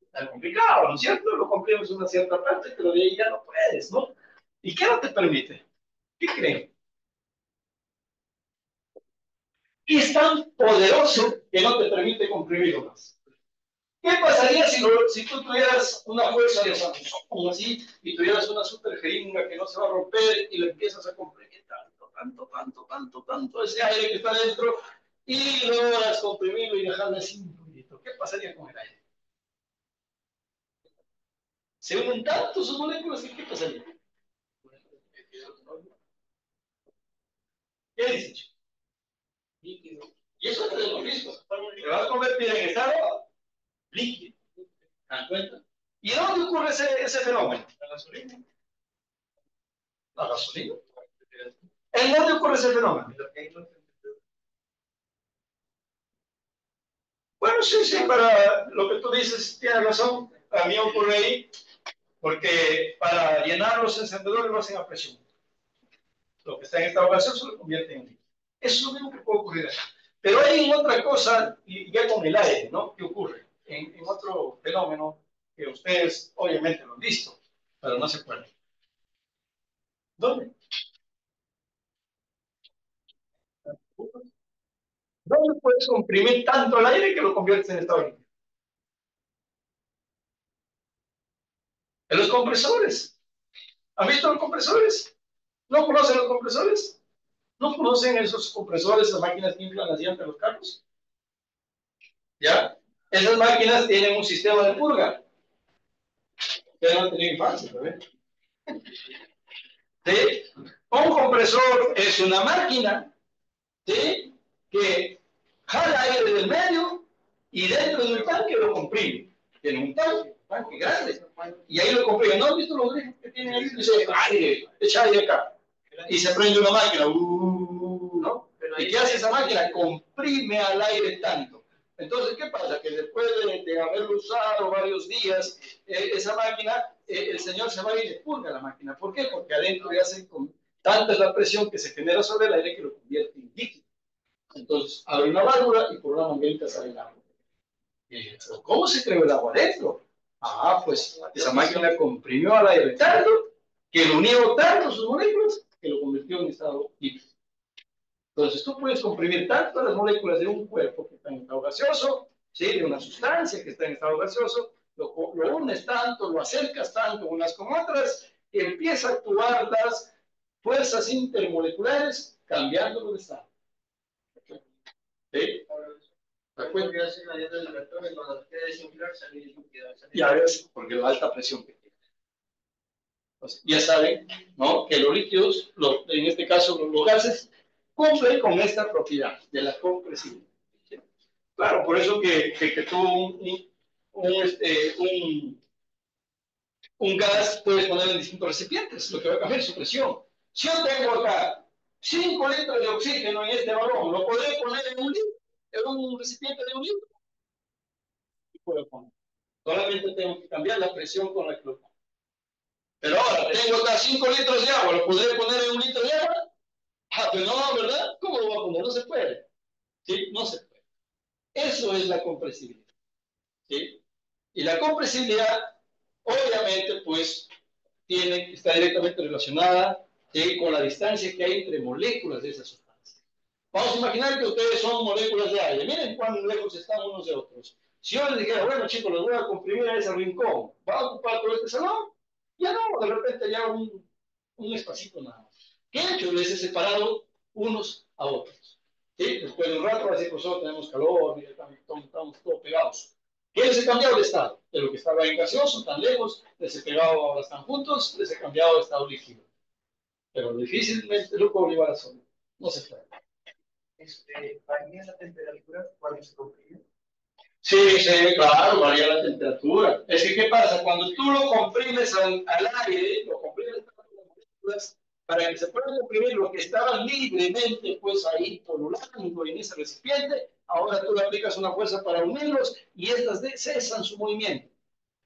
Está complicado, ¿no es cierto? Lo comprimes una cierta parte, pero de ahí ya no puedes, ¿no? ¿Y qué no te permite? ¿Qué creen? Y es tan poderoso que no te permite comprimirlo más. ¿Qué pasaría si tú tuvieras una fuerza de como así y tuvieras una super jeringa que no se va a romper y le empiezas a comprimir tanto ese aire que está dentro y logras comprimirlo y dejarlo así un poquito? ¿Qué pasaría con el aire? Se unen tanto sus moléculas que ¿qué pasaría? ¿Qué dices? Líquido. Y eso es lo mismo. Te vas a convertir en estado líquido. ¿Te das cuenta? ¿Y dónde ocurre ese fenómeno? La gasolina. La gasolina. ¿En dónde ocurre ese fenómeno? Bueno, sí, para lo que tú dices, tienes razón. A mí ocurre ahí, porque para llenar los encendedores lo hacen a presión. Lo que está en estado gaseoso lo convierte en líquido. Eso es lo mismo que puede ocurrir acá. Pero hay otra cosa, y ya con el aire, ¿no? ¿Qué ocurre? En otro fenómeno que ustedes obviamente lo han visto, pero no se acuerdan. ¿Dónde? ¿Dónde puedes comprimir tanto el aire que lo conviertes en estado líquido? En los compresores. ¿Han visto los compresores? ¿No conocen los compresores? ¿No conocen esos compresores, esas máquinas que inflan las llantas de los carros? ¿Ya? Esas máquinas tienen un sistema de purga. Ustedes no han tenido infancia, ¿verdad? ¿Sí? Un compresor es una máquina, ¿sí? Que jala aire del medio y dentro de un tanque lo comprime. Tiene un tanque grande, y ahí lo comprime. ¿No has visto los grifos que tienen ahí? Dice aire, echa aire acá. Y se prende una máquina, ¿no? ¿Y qué hace esa máquina? Comprime al aire tanto. Entonces, ¿qué pasa? Que después de haberlo usado varios días, esa máquina, el señor se va a ir y le purga la máquina. ¿Por qué? Porque adentro ya tanta es la presión que se genera sobre el aire que lo convierte en líquido. Entonces, abre una válvula y por una manguerita sale el agua. ¿Cómo se creó el agua adentro? Ah, pues esa máquina comprimió al aire tanto que lo unió tanto sus moléculas que lo convirtió en estado líquido. Entonces, tú puedes comprimir tanto las moléculas de un cuerpo que está en estado gaseoso, ¿sí? De una sustancia que está en estado gaseoso, lo unes tanto, lo acercas tanto unas con otras, que empieza a actuar las fuerzas intermoleculares cambiándolo de estado. ¿Sí? Ya ves, porque la alta presión que tiene. Entonces, ya saben, ¿no? Que los líquidos, en este caso los gases, cumplen con esta propiedad de la compresibilidad. ¿Sí? Claro, por eso que tú un gas puedes poner en distintos recipientes, lo que va a cambiar es su presión. Si yo tengo acá 5 litros de oxígeno en este balón, ¿lo podré poner en un recipiente de 1 litro? Sí puedo poner. Solamente tengo que cambiar la presión con la que lo pongo. Pero ahora, tengo acá 5 litros de agua, ¿lo podré poner en 1 litro de agua? Ah, pues no, ¿verdad? ¿Cómo lo voy a poner? No se puede. ¿Sí? No se puede. Eso es la compresibilidad. ¿Sí? Y la compresibilidad, obviamente, pues, está directamente relacionada, ¿sí? Con la distancia que hay entre moléculas de esa sustancia. Vamos a imaginar que ustedes son moléculas de aire. Miren cuán lejos están unos de otros. Si yo les dijera, bueno, chicos, los voy a comprimir a ese rincón, ¿va a ocupar todo este salón? Ya no, de repente ya un espacito nada más. ¿Qué he hecho? Les he separado unos a otros. ¿Sí? Después de un rato, así pues nosotros tenemos calor, mira, estamos todos pegados. ¿Qué les he cambiado de estado? De lo que estaba en gaseoso, tan lejos, les he pegado, ahora están juntos, les he cambiado de estado líquido. Pero difícilmente lo puedo llevar a solo. No se puede. ¿Varía la temperatura cuando se comprime? Sí, sí, claro, varía la temperatura. Es que, ¿qué pasa? Cuando tú lo comprimes al aire, lo comprimes tanto las moléculas, para que se pueda comprimir lo que estaba libremente, pues ahí polulando en ese recipiente, ahora tú le aplicas una fuerza para unirlos y estas cesan su movimiento.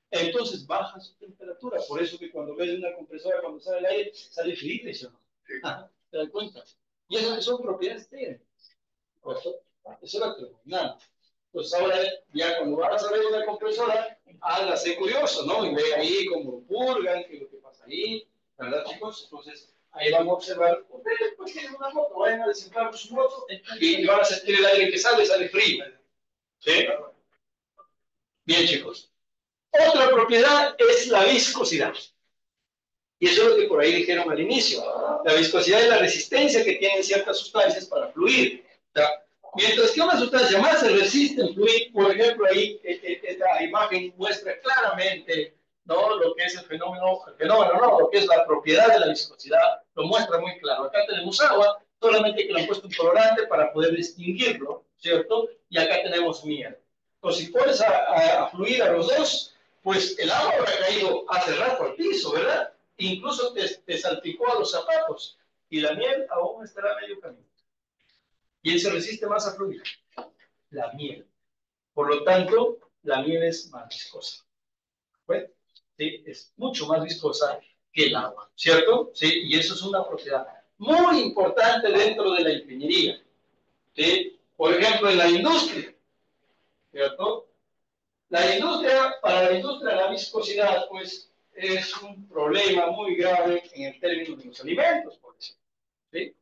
Entonces baja su temperatura. Por eso que cuando ves una compresora, cuando sale el aire, sale frío, ¿sí? ¿Te das cuenta? Y esas son propiedades técnicas. Eso era terminal. Pues ahora, ya cuando vas a ver una compresora, hágase curioso, ¿no? Y ve ahí cómo purgan, qué es lo que pasa ahí, ¿verdad, chicos? Entonces, ahí vamos a observar, ustedes pues tienen una moto, vayan a desinflar su moto y van a sentir el aire que sale frío. ¿Sí? Bien, chicos. Otra propiedad es la viscosidad. Y eso es lo que por ahí dijeron al inicio. La viscosidad es la resistencia que tienen ciertas sustancias para fluir. ¿Ya? Mientras que una sustancia más se resiste en fluir, por ejemplo, ahí esta imagen muestra claramente, ¿no? Lo que es el fenómeno no, lo que es la propiedad de la viscosidad, lo muestra muy claro. Acá tenemos agua, solamente que le han puesto un colorante para poder distinguirlo, ¿cierto? Y acá tenemos miel. Entonces, si pones a fluir a los dos, pues el agua habrá caído hace rato al piso, ¿verdad? Incluso te salpicó a los zapatos y la miel aún estará a medio camino. ¿Quién se resiste más a fluir? La miel. Por lo tanto, la miel es más viscosa. ¿Sí? ¿Sí? Es mucho más viscosa que el agua, ¿cierto? ¿Sí? Y eso es una propiedad muy importante dentro de la ingeniería. ¿Sí? Por ejemplo, en la industria, ¿cierto? Para la industria, la viscosidad, pues, es un problema muy grave en el término de los alimentos, por ejemplo. ¿Sí?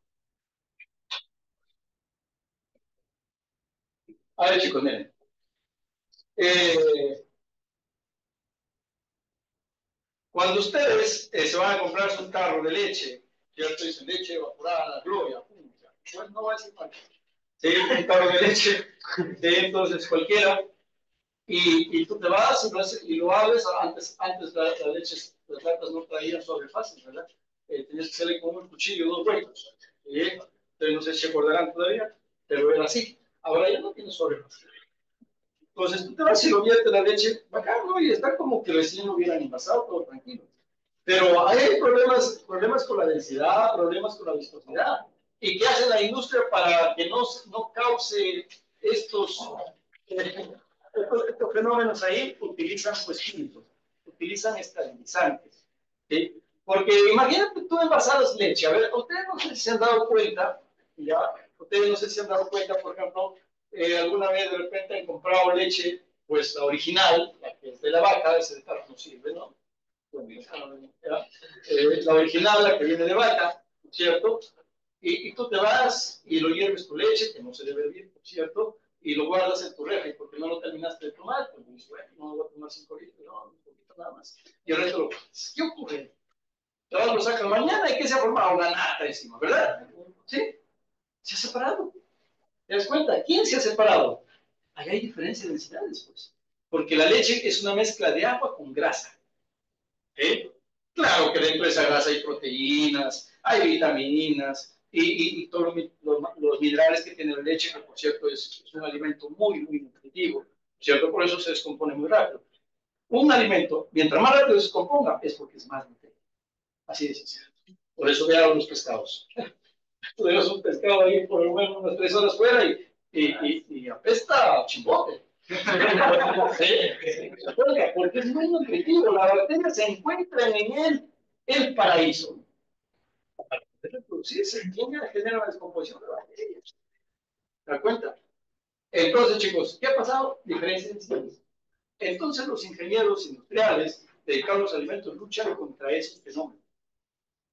A ver, chicos, miren. Eh, Cuando ustedes se van a comprar un tarro de leche, ¿cierto? Dicen leche evaporada, la gloria, pues no va a ser mal. Sí, un tarro de leche, sí, entonces cualquiera, y tú te vas y lo abres, antes la leche, las latas no traían sobre fácil, ¿verdad? Tenías que salir con un cuchillo, 2 vueltos. Ustedes no sé si se acordarán todavía, pero era así. Ahora ya no tiene sobre fácil. Entonces tú te vas y lo viertes la leche, bacán, ¿no? Y está como que recién lo hubieran envasado, todo tranquilo. Pero hay problemas con la densidad, problemas con la viscosidad. ¿Y qué hace la industria para que no cause estos, estos fenómenos ahí? Utilizan pues químicos, utilizan estabilizantes. ¿Sí? Porque imagínate tú envasadas leche. A ver, ustedes no sé si se han dado cuenta, ya, ustedes no sé si se han dado cuenta, por ejemplo, alguna vez de repente han comprado leche, pues la original, la que es de la vaca, ese de carro no sirve, ¿no? La original, la que viene de vaca, ¿cierto? Y tú te vas y lo hierves tu leche, que no se debe hervir, por cierto, y lo guardas en tu refri porque no lo terminaste de tomar. Pues bueno, no voy a tomar 5 litros, no, un poquito nada más. Y el resto lo guardas. ¿Qué ocurre? Todos lo sacan mañana y que se ha formado una nata encima, ¿verdad? ¿Sí? Se ha separado. ¿Te das cuenta? ¿Quién se ha separado? Ahí hay diferencia de densidades, pues. Porque la leche es una mezcla de agua con grasa. ¿Sí? Claro que dentro de esa grasa hay proteínas, hay vitaminas y todos los minerales que tiene la leche, que por cierto es un alimento muy, muy nutritivo, ¿cierto? Por eso se descompone muy rápido. Un alimento, mientras más rápido se descomponga, es porque es más nutritivo. Así de sencillo. Por eso vean los pescados. Tú dejas un pescado ahí por lo menos unas 3 horas fuera y apesta chimbote. Sí, porque es muy nutritivo. Las bacterias se encuentran en el paraíso. Para poder reproducirse, genera la descomposición de bacterias. ¿Te das cuenta? Entonces, chicos, ¿qué ha pasado? Diferencias. Entonces, los ingenieros industriales dedicados a los alimentos luchan contra esos fenómenos.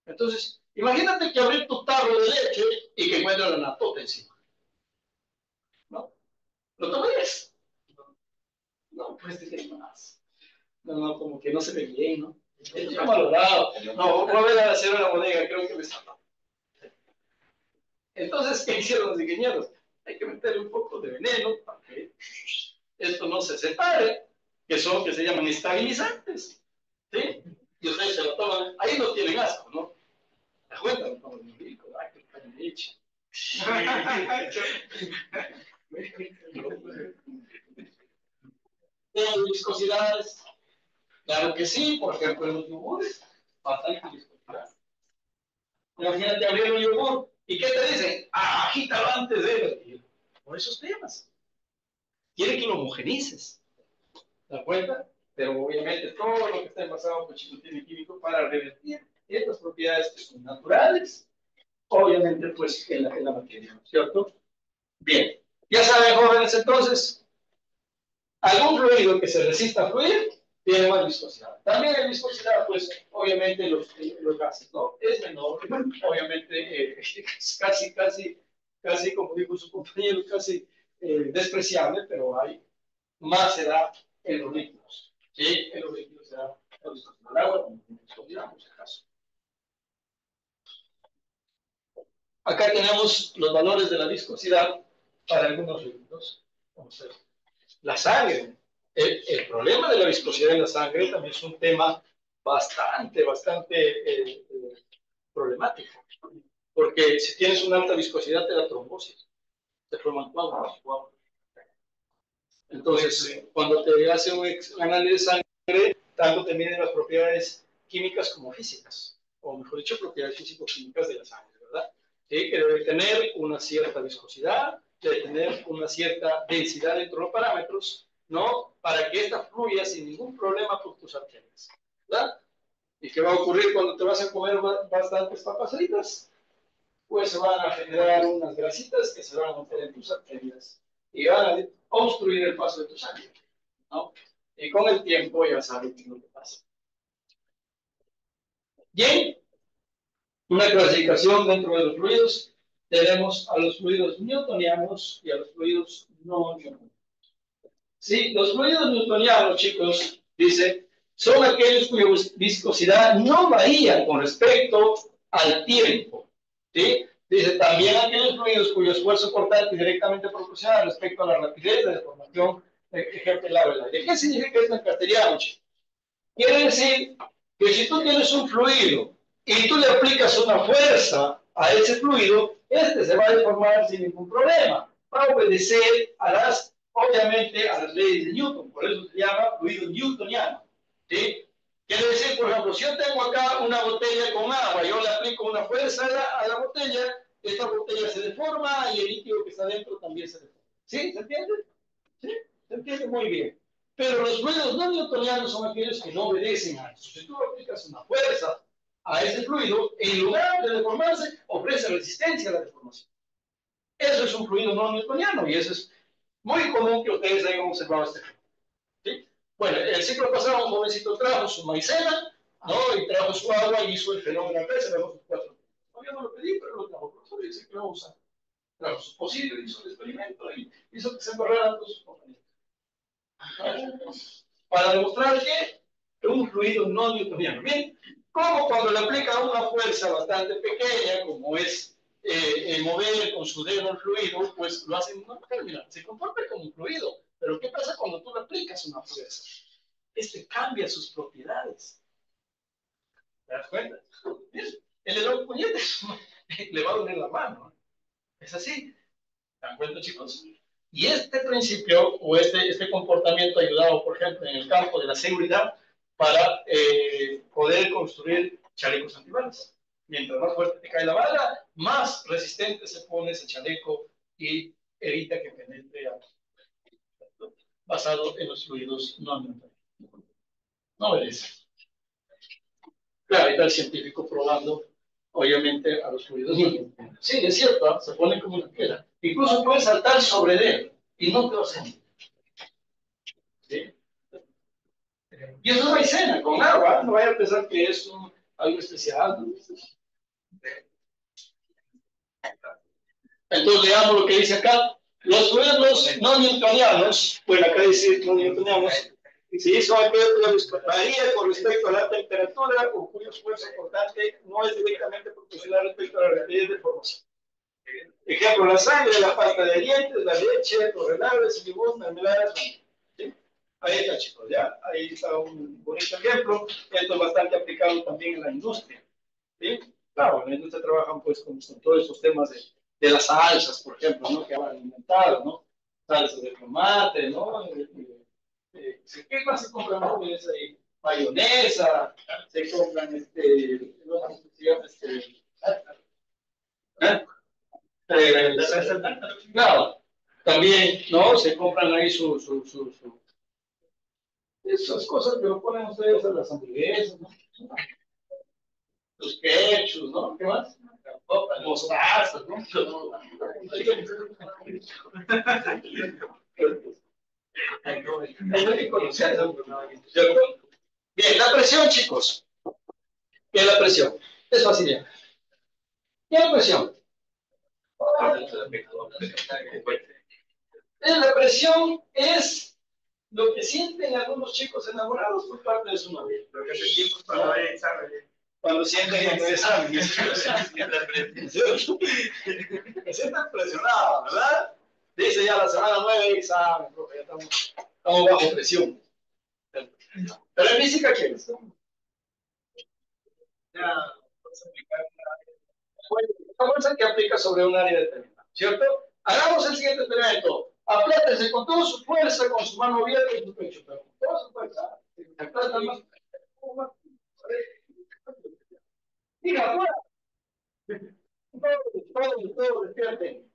Entonces, imagínate que abrir tu tarro de leche y que encuentres la natota encima. ¿No? ¿Lo tomarías? No, pues te más. No, como que no se ve bien, ¿no? Está malogrado. No, voy a ver a hacer una bodega, creo que me está. Entonces, ¿qué hicieron los ingenieros? Hay que meterle un poco de veneno para que esto no se separe, que se llaman estabilizantes. ¿Sí? Y ustedes se lo toman, ahí no tienen asco, ¿no? La cuenta, no toman muy rico, ay, que está en leche. ¿Tienen viscosidades? Claro que sí, por ejemplo, en los yogures, bastante viscosidad. Imagínate abrir un yogur, ¿y qué te dicen? Ah, agítalo antes de vertir. Por esos temas. Quieren que lo homogenices. ¿Te das cuenta? Pero obviamente todo lo que está envasado con chico tiene químico para revertir estas propiedades que son naturales, obviamente, pues en la materia, ¿no es cierto? Bien, ya saben, jóvenes, entonces, algún fluido que se resista a fluir tiene más viscosidad. También en viscosidad, pues, obviamente, los gases, ¿no? Es menor, obviamente, casi, como dijo su compañero, casi despreciable, pero hay más se da en los líquidos. ¿Sí? En los líquidos se da la viscosidad del agua, como viscosidad, por si acaso. Acá tenemos los valores de la viscosidad para algunos líquidos. Vamos a ver. La sangre. El problema de la viscosidad en la sangre también es un tema bastante problemático. Porque si tienes una alta viscosidad, te da trombosis. Te forman coágulos. Entonces, cuando te hace un análisis de sangre, tanto te miden las propiedades químicas como físicas. O mejor dicho, propiedades físico-químicas de la sangre, ¿verdad? ¿Sí? Que debe tener una cierta viscosidad, debe tener una cierta densidad dentro de los parámetros, ¿no? Para que esta fluya sin ningún problema por tus arterias, ¿verdad? ¿Y qué va a ocurrir cuando te vas a comer bastantes papas fritas? Pues se van a generar unas grasitas que se van a meter en tus arterias y van a obstruir el paso de tu sangre, ¿no? Y con el tiempo ya sabes qué es lo que pasa. Bien, una clasificación dentro de los fluidos. Tenemos a los fluidos newtonianos y a los fluidos no newtonianos. Sí, los fluidos newtonianos, chicos, dice, son aquellos cuya viscosidad no varía con respecto al tiempo. ¿Sí? Dice, también aquellos fluidos cuyo esfuerzo cortante es directamente proporcional respecto a la rapidez de deformación que ejerce el agua del aire. ¿Qué significa esto en castellano, chicos? Quiere decir que si tú tienes un fluido y tú le aplicas una fuerza a ese fluido, este se va a deformar sin ningún problema. Va a obedecer obviamente, a las leyes de Newton. Por eso se llama fluido newtoniano. ¿Sí? Quiere decir, por ejemplo, si yo tengo acá una botella con agua, yo le aplico una fuerza a la botella, esta botella se deforma y el líquido que está dentro también se deforma. ¿Sí? ¿Se entiende? ¿Sí? Se entiende muy bien. Pero los fluidos no newtonianos son aquellos que no obedecen a eso. Si tú aplicas una fuerza a ese fluido, en lugar de deformarse, ofrece resistencia a la deformación. Eso es un fluido no newtoniano y eso es muy común que ustedes hayan observado este fenómeno. ¿Sí? Bueno, el ciclo pasado un jovencito trajo su maicena, ¿no? Y trajo su agua y hizo el fenómeno acá, se vemos sus 4. No, yo no lo pedí, pero lo trajo. El profesor dice que lo usa. Claro, es posible, hizo el experimento y hizo que se embarraran todos sus compañeros. Para demostrar que un fluido no newtoniano. Bien, como cuando le aplica una fuerza bastante pequeña, como es mover con su dedo el fluido, pues lo hacen normal, mira, se comporta como un fluido. Pero ¿qué pasa cuando tú le aplicas una fuerza? Este cambia sus propiedades. ¿Te das cuenta? El dedo puñete le va a doler la mano. Es así. ¿Se dan cuenta, chicos? Y este principio o este comportamiento ha ayudado, por ejemplo, en el campo de la seguridad para poder construir chalecos antibalas. Mientras más fuerte te cae la bala, más resistente se pone ese chaleco y evita que penetre a, basado en los fluidos no ambientales. No obedece. Claro, ahí está el científico probando, obviamente, a los fluidos no ambientales. Sí, es cierto, ¿eh? Se pone como una piedra. Incluso puedes saltar sobre él y no te vas a sentir. ¿Sí? Y eso es maicena, con agua, no vaya a pensar que es algo especial. ¿No? Entonces veamos lo que dice acá. Los fluidos no newtonianos, bueno, acá dice no newtonianos, si son aquellos que varía con respecto a la temperatura o cuyo esfuerzo cortante no es directamente proporcional respecto a la rapidez de formación. Ejemplo, la sangre, la pasta de dientes, la leche, los renales, el limón, mermeladas. ¿Sí? Ahí está, chicos, ya. Ahí está un bonito ejemplo. Esto es bastante aplicado también en la industria. ¿Sí? Claro, en la industria trabajan pues con todos estos temas de las salsas, por ejemplo, ¿no? Que han inventado, ¿no? Salsas de tomate, ¿no? ¿Qué más se compran móviles ahí? Mayonesa, se compran, no sé si se llama, ¿eh? Claro, también, ¿no? Se compran ahí esas cosas que lo ponen ustedes a las hamburguesas, ¿no? Los ketchup, ¿no? ¿Qué más? Mostazas, ¿no? Hay que conocer, ¿no? Bien, la presión, chicos. ¿Qué es la presión? Es fácil. ¿Qué es la presión? La presión es lo que sienten algunos chicos enamorados por parte de su novia. Lo que sentimos cuando hay examen. Cuando sienten cuando hay examen. Me sienten presionado, ¿verdad? Dice ya la semana 9 hay examen, profe, ya estamos bajo presión. Pero en física, ¿qué es? Una fuerza que aplica sobre un área determinada, ¿cierto? Hagamos el siguiente experimento. Aplátense con toda su fuerza, con su mano abierta y su pecho, pero con toda su fuerza. Aplatan más. Diga, fuera. Todos despierten.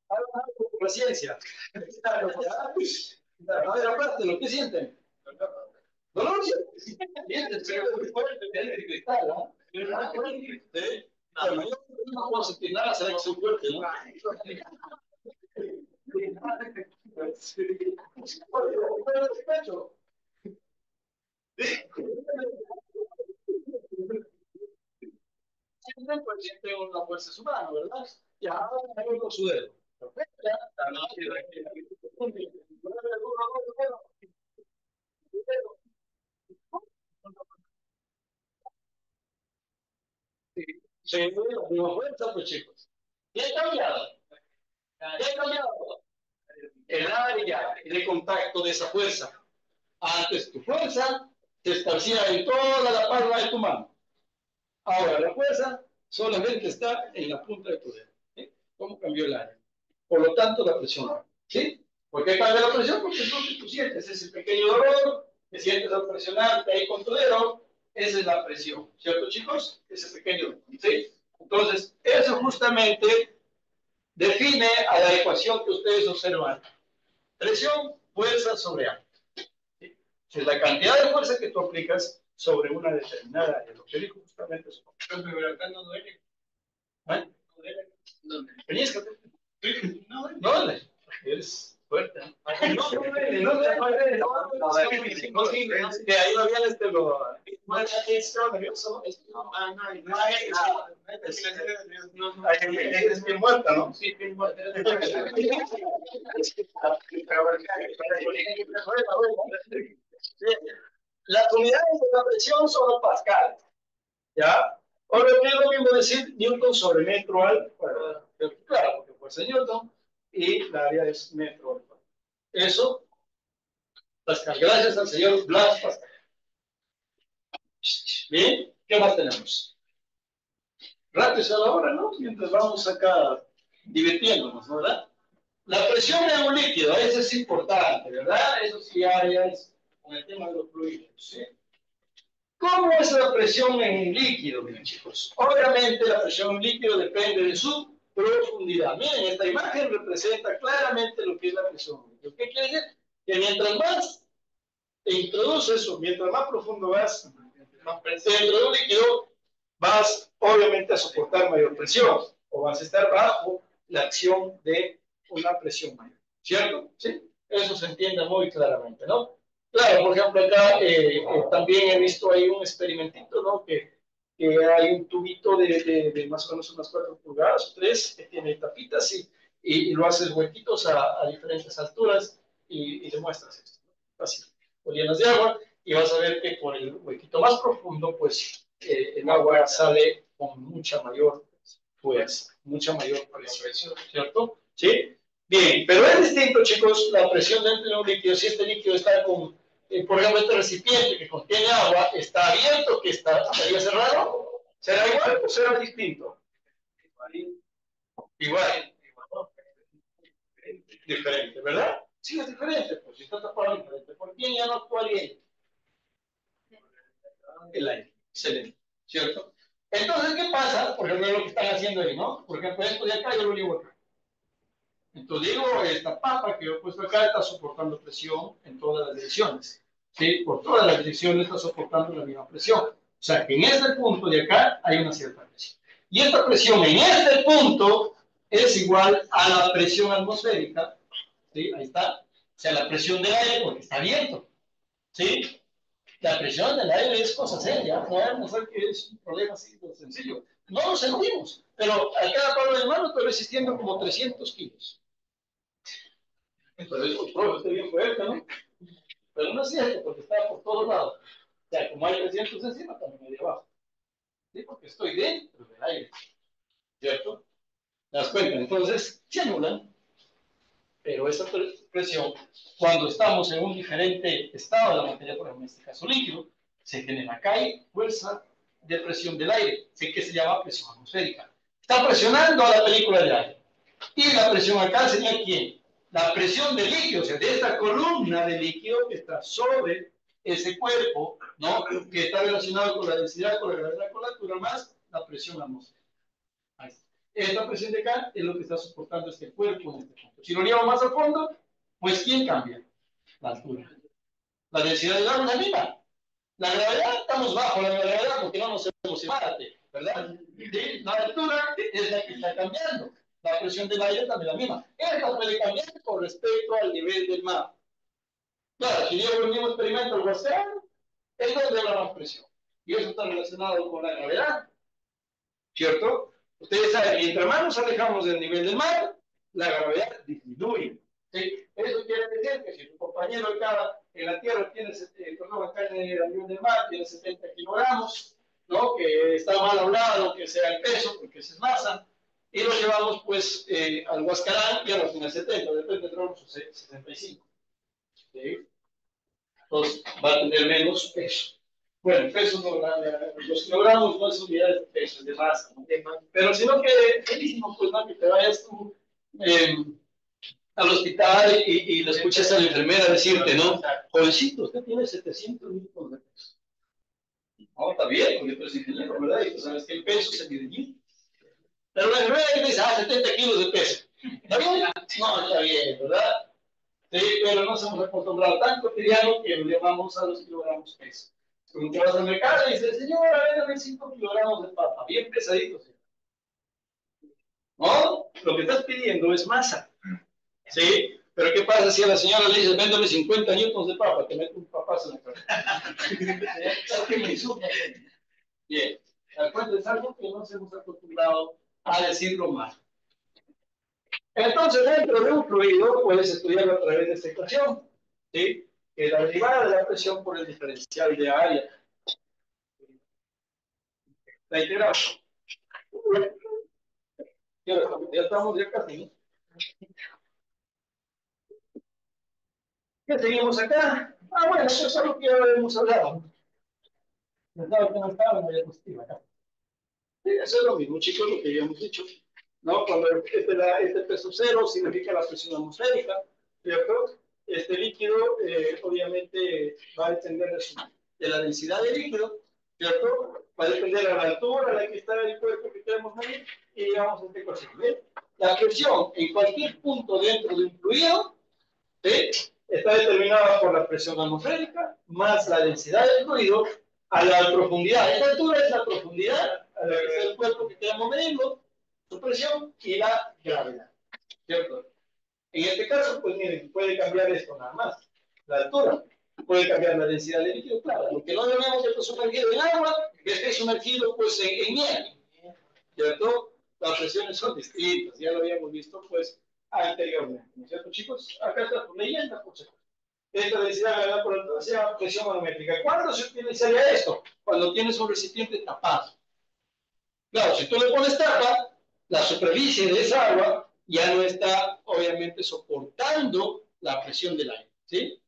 Hagan algo por la ciencia. A ver, aplátenlo, ¿qué sienten? Dolor, sí. Sienten, pero muy fuerte, de cristal, ¿no? ¿Sí? Bueno, yo no puedo sentir nada, será que soy fuerte, ¿no? Siempre pues siempre una fuerza humana, ¿verdad? Ya, ahora con su dedo. Perfecto, ya. Sí, la misma fuerza, pues chicos. ¿Qué ha cambiado? ¿Qué ha cambiado? El área de contacto de esa fuerza. Antes tu fuerza se esparcía en toda la palma de tu mano. Ahora la fuerza solamente está en la punta de tu dedo. ¿Sí? ¿Cómo cambió el área? Por lo tanto, la presión. ¿Sí? ¿Por qué cambia la presión? Porque es lo que tú sientes, ese pequeño dolor que sientes al presionarte ahí con tu dedo, esa es la presión. ¿Cierto, chicos? Ese pequeño dolor. ¿Sí? Entonces, eso justamente define a la ecuación que ustedes observan. Presión, fuerza sobre área. ¿Sí? Es la cantidad de fuerza que tú aplicas sobre una determinada área. Lo que dijo justamente eso. Pero acá no duele. ¿Eh? No duele. ¿Dónde? Peñíscate. No duele. Es fuerte. No duele, no duele, que ahí no viene nervioso, es bien muerta, ¿no? Sí, bien muerta. Las unidades de la presión son los pascales, ¿ya? Ahora, ¿qué es lo mismo decir Newton sobre metro al cuadrado? Claro, porque fuerza Newton y la área es metro al cuadrado. Eso, Pascal. Gracias al señor Blas Pascal. Bien, ¿qué más tenemos? Rápido a la hora, ¿no? Mientras vamos acá divirtiéndonos, ¿verdad? La presión en un líquido, eso es importante, ¿verdad? Eso sí hay con el tema de los fluidos, ¿sí? ¿Cómo es la presión en un líquido, mis chicos? Obviamente la presión en un líquido depende de su profundidad. Miren, esta imagen representa claramente lo que es la presión en un líquido. ¿Qué quiere decir? Que mientras más te introduces o mientras más profundo vas dentro de un líquido, vas obviamente a soportar mayor presión o vas a estar bajo la acción de una presión mayor. ¿Cierto? Sí. Eso se entiende muy claramente, ¿no? Claro, por ejemplo, acá también he visto ahí un experimentito, ¿no? Que hay un tubito de más o menos unas 4 pulgadas o 3 que tiene tapitas y lo haces huequitos a diferentes alturas y le muestras esto, ¿no? Así, lo llenas de agua y vas a ver que por el huequito más profundo, pues el agua sale con mucha mayor fuerza, mucha mayor presión, ¿cierto? ¿Sí? Bien, pero es distinto, chicos, la presión dentro de un líquido. Si este líquido está con, por ejemplo, este recipiente que contiene agua, ¿está abierto, que estaría cerrado? ¿Será igual o será distinto? Igual. Diferente, ¿verdad? Sí, es diferente, pues si está tapado diferente. ¿Por quién ya no actuaría? El aire. Excelente, ¿cierto? Entonces, ¿qué pasa? Por ejemplo, lo que están haciendo ahí, ¿no? Por ejemplo, esto de acá yo lo digo acá. Entonces digo, esta papa que yo he puesto acá está soportando presión en todas las direcciones. ¿Sí? Por todas las direcciones está soportando la misma presión. O sea, que en este punto de acá hay una cierta presión. Y esta presión en este punto es igual a la presión atmosférica. ¿Sí? Ahí está. O sea, la presión del aire porque está abierto. ¿Sí? La presión del aire es cosa seria. No vamos a ver que es un problema así de sencillo. No lo sentimos. Pero a cada palo de mano estoy resistiendo como 300 kilos. Pero eso, profe, estoy bien fuerte, ¿no? Pero no es cierto, porque está por todos lados. O sea, como hay 300 encima, también hay abajo. ¿Sí? Porque estoy dentro del aire. ¿Cierto? ¿Te das cuenta? Entonces, se anulan, pero esa presión, cuando estamos en un diferente estado de la materia, por ejemplo, en este caso líquido, se genera acá hay fuerza de presión del aire, que se llama presión atmosférica. Está presionando a la película de aire. Y la presión acá sería ¿quién? La presión del líquido, o sea, de esta columna de líquido que está sobre ese cuerpo, ¿no? Que está relacionado con la densidad, con la gravedad, con la altura, más la presión atmosférica. Ahí está. Esta presión de acá es lo que está soportando este cuerpo en este punto. Si lo llevamos más a fondo, pues ¿quién cambia? La altura. La densidad del agua es la misma. La gravedad, estamos bajo la gravedad porque no nos hemos Marte, ¿verdad? ¿Sí? La altura es la que está cambiando. La presión del aire también es la misma. Esta puede cambiar con respecto al nivel del mar. Claro, si yo hago el mismo experimento al océano, es donde habrá más presión. Y eso está relacionado con la gravedad, ¿cierto? Ustedes saben, mientras más nos alejamos del nivel del mar, la gravedad disminuye. ¿Sí? Eso quiere decir que si tu compañero acá en la Tierra tiene, perdón, acá en el nivel del mar tiene 70 kilogramos, ¿no? Que está mal hablado, que sea el peso, porque esa es masa, y lo llevamos pues al Huascarán, ya no tiene 70, después tendremos 65. ¿Sí? Entonces va a tener menos peso. Bueno, el peso no, los kilogramos no es unidades de peso, es de masa, ¿no? Pero sino que felicísimo, pues, ¿no? Que te vayas tú al hospital y le escuches a la enfermera decirte, ¿no? Jovencito, usted tiene 700 litros de peso. No, está bien, porque tú eres ingeniero, ¿verdad? Y tú sabes que el peso se mide bien. Pero la enfermera dice, 70 kilos de peso. ¿Está bien? No, está bien, ¿verdad? Sí, pero nos hemos acostumbrado tan cotidiano que lo llevamos a los kilogramos peso. Cuando te vas al mercado y dices, señora, véndame 5 kilogramos de papa, bien pesaditos. ¿No? Lo que estás pidiendo es masa. ¿Sí? Pero ¿qué pasa si a la señora le dice, véndole 50 newtons de papa? Te mete un papazo en la cabeza. ¿Qué me insulta? Bien, el cuento es algo que no nos hemos acostumbrado a decirlo mal. Entonces, dentro de un fluido puedes estudiarlo a través de esta ecuación, ¿sí? Que es la derivada de la presión por el diferencial de área. La integral. Ya estamos ya casi, ¿no? ¿Qué seguimos acá? Ah, bueno, eso es algo que ya hemos hablado. Pensaba que no estaba en la diapositiva acá. Sí, eso es lo mismo, chicos, lo que habíamos dicho. ¿No? Cuando este peso cero significa la presión atmosférica, ¿cierto? Este líquido, obviamente, va a depender de la densidad del líquido, ¿cierto? Va a depender de la altura a la que está el cuerpo que queremos medir y digamos este cosa. ¿Ven? La presión en cualquier punto dentro de un fluido, ¿sí? Está determinada por la presión atmosférica más la densidad del fluido a la profundidad. Esta altura es la profundidad a la que está el cuerpo que queremos medirlo, su presión y la gravedad, ¿cierto? En este caso, pues miren, puede cambiar esto nada más. La altura puede cambiar la densidad del líquido, claro. Lo que no debemos estar sumergido en agua, que esté sumergido pues en hielo, ¿cierto? Las presiones son distintas, ya lo habíamos visto pues anteriormente, ¿no es cierto, chicos? Acá está tu leyenda, por supuesto. Esta densidad gravedad por altura se llama presión manométrica. ¿Cuándo se utilizaría esto? Cuando tienes un recipiente tapado. Claro, si tú le pones tapa, la superficie de esa agua ya no está, obviamente, soportando la presión del aire, ¿sí?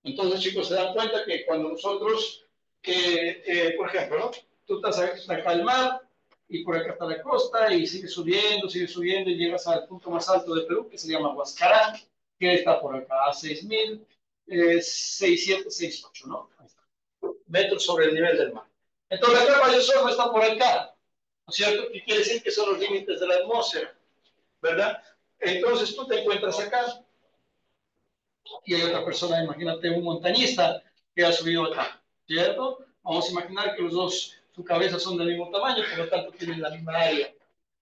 Entonces, chicos, se dan cuenta que cuando nosotros, por ejemplo, ¿no? Tú estás acá al mar y por acá está la costa y sigues subiendo y llegas al punto más alto de Perú, que se llama Huascarán, que está por acá a 6.668, ¿no? Ahí está. Metros sobre el nivel del mar. Entonces, la capa de ozono no está por acá, ¿no es cierto? ¿Qué quiere decir? Que son los límites de la atmósfera, ¿verdad? Entonces tú te encuentras acá y hay otra persona, imagínate un montañista que ha subido acá, ¿cierto? Vamos a imaginar que los dos, su cabeza son del mismo tamaño, por lo tanto tienen la misma área,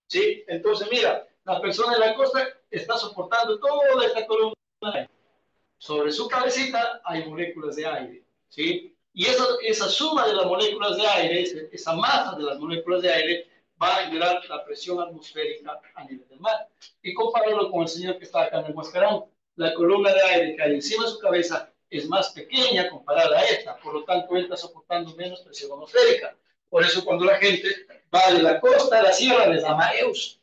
¿sí? Entonces mira, la persona en la costa está soportando toda esta columna de aire. Sobre su cabecita hay moléculas de aire, ¿sí? Y esa suma de las moléculas de aire, esa masa de las moléculas de aire, va a generar la presión atmosférica a nivel del mar. Y compáralo con el señor que está acá en el Huascarán. La columna de aire que hay encima de su cabeza es más pequeña comparada a esta, por lo tanto, él está soportando menos presión atmosférica. Por eso, cuando la gente va de la costa a la sierra, les da mareos,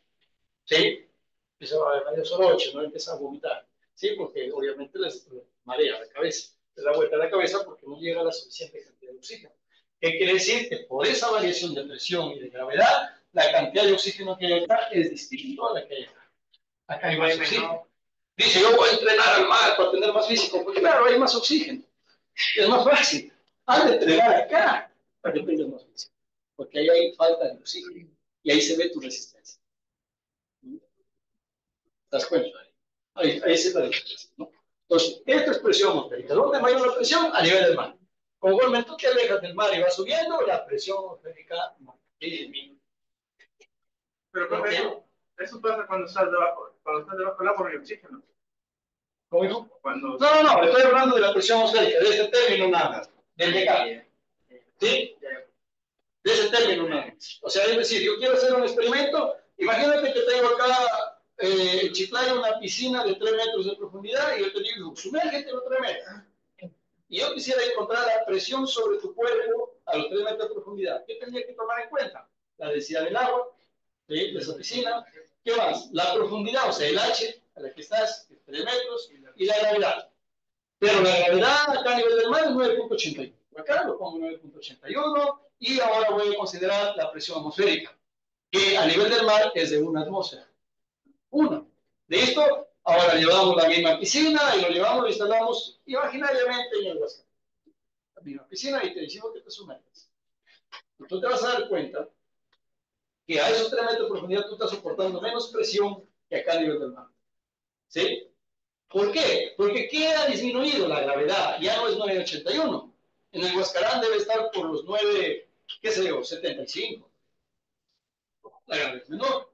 ¿sí? Empieza a mareos oroche, ¿no? Empieza a vomitar, ¿sí? Porque obviamente les marea la cabeza, les da vuelta a la cabeza porque no llega la suficiente cantidad de oxígeno. ¿Qué quiere decir? Que por esa variación de presión y de gravedad, la cantidad de oxígeno que hay acá es distinta a la que hay acá. Acá hay más oxígeno. Dice, yo voy a entrenar al mar para tener más físico, porque claro, hay más oxígeno. Es más fácil. Haz de entrenar acá para que tengas más físico. Porque ahí hay falta de oxígeno. Y ahí se ve tu resistencia. ¿Te das cuenta? Ahí se da la diferencia, ¿no? Entonces, esta es presión atmosférica. ¿Dónde es mayor la presión? A nivel del mar. Conforme tú te alejas del mar y vas subiendo, la presión atmosférica disminuye. Pero profe, eso pasa cuando estás debajo del agua no hay oxígeno. ¿Cómo dijo? Cuando... No, estoy hablando de la presión atmosférica, de ese término nada más, del de acá. ¿Sí? De ese término nada más. O sea, es decir, yo quiero hacer un experimento, imagínate que tengo acá en Chiclayo una piscina de 3 metros de profundidad y yo te digo, sumérgete los 3 metros. Y yo quisiera encontrar la presión sobre tu cuerpo a los 3 metros de profundidad. ¿Qué tendría que tomar en cuenta? La densidad del agua, ¿sí? De esa piscina. ¿Qué más? La profundidad, o sea, el H a la que estás, 3 metros, y la gravedad. Pero la gravedad acá a nivel del mar es 9.81. Acá lo pongo 9.81 y ahora voy a considerar la presión atmosférica, que a nivel del mar es de 1 atmósfera. 1. ¿Listo? Ahora llevamos la misma piscina y lo llevamos, lo instalamos imaginariamente en el Huasca. La misma piscina y te decimos que te sumerges. Tú te vas a dar cuenta que a esos 3 metros de profundidad tú estás soportando menos presión que acá a nivel del mar. ¿Sí? ¿Por qué? Porque ¿qué ha disminuido? La gravedad. Ya no es 9.81. En el Huascarán debe estar por los 9, qué sé yo, 75. La gravedad es menor.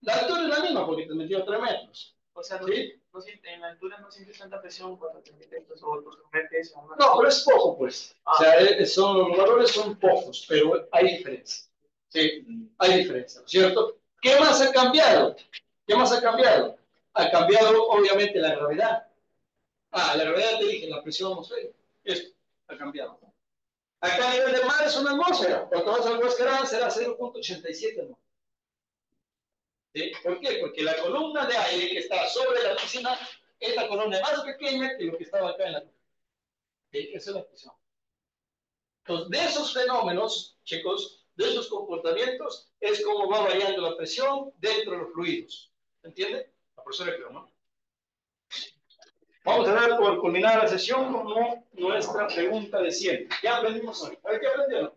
La altura es la misma porque te metió 3 metros. O sea, ¿Sí? en la altura no sientes tanta presión cuando te metes o tus metes a una... No, pero es poco, pues. O sea, los valores son pocos, pero hay diferencia. Sí, hay diferencia, ¿no es cierto? ¿Qué más ha cambiado? ¿Qué más ha cambiado? Ha cambiado, obviamente, la gravedad. La gravedad te dije, la presión atmosférica. Esto ha cambiado. Acá a nivel de mar es una atmósfera. Cuando vas al Huascarán será 0,87, ¿no? ¿Sí? ¿Por qué? Porque la columna de aire que está sobre la piscina es la columna más pequeña que lo que estaba acá en la... ¿Sí? Esa es la presión. Entonces, de esos fenómenos, chicos, de esos comportamientos, es como va variando la presión dentro de los fluidos. ¿Entiende? La profesora creo, ¿no? Vamos a dar por culminar la sesión como nuestra pregunta de siempre. ¿Ya aprendimos hoy? A ver, ¿qué aprendieron?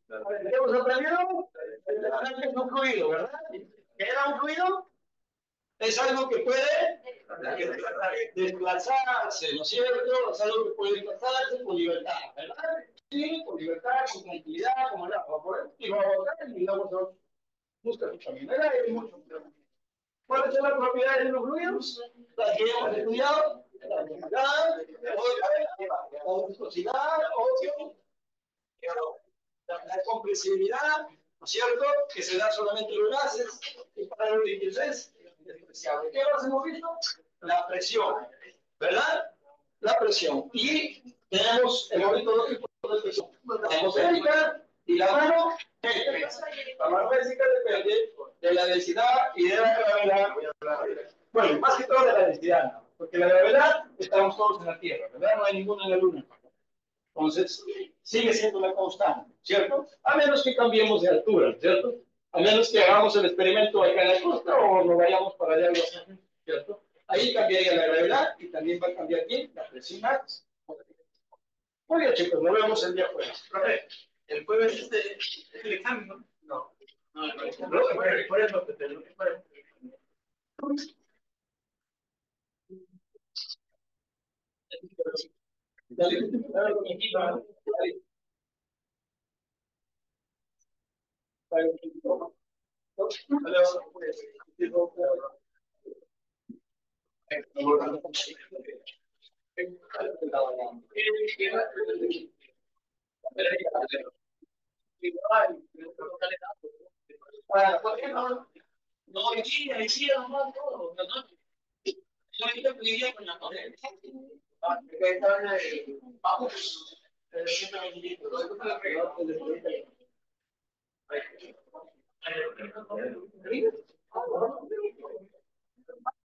¿Qué hemos aprendido? El arranque es un fluido, ¿verdad? ¿Qué era un fluido? Es algo que puede desplazarse, ¿no es cierto? Es algo que puede desplazarse con libertad, ¿verdad? Sí, con libertad, con tranquilidad, como el agua. Por eso, y vamos a buscar, y vamos a buscar su camino. Hay mucho. ¿Cuáles son las propiedades de los fluidos? Las que hemos estudiado. La velocidad, la viscosidad, obvio, la compresibilidad, ¿no es cierto? Que se da solamente en los gases, y para los líquidos es despreciable. ¿Qué más hemos visto? La presión, ¿verdad? La presión. Y hemos visto dos tipos de presión. La atmosférica y la mano métrica. La mano métrica depende de la densidad y de la gravedad. Bueno, más que todo de la densidad, ¿no? Porque la gravedad estamos todos en la Tierra, ¿verdad? No hay ninguna en la Luna. Entonces, sigue siendo una constante, ¿cierto? A menos que cambiemos de altura, ¿cierto? A menos que hagamos el experimento acá en la costa o nos vayamos para allá, ¿cierto? Ahí cambiaría la gravedad y también va a cambiar ¿quién? La presión max. Muy bien, chicos, nos vemos el día jueves. Profe, el jueves es el examen, ¿no? No. No, por eso, dale, ¿por qué no? No, ahí sí, nomás todo, ¿no? Yo ahorita viviría con la corriente. Vamos.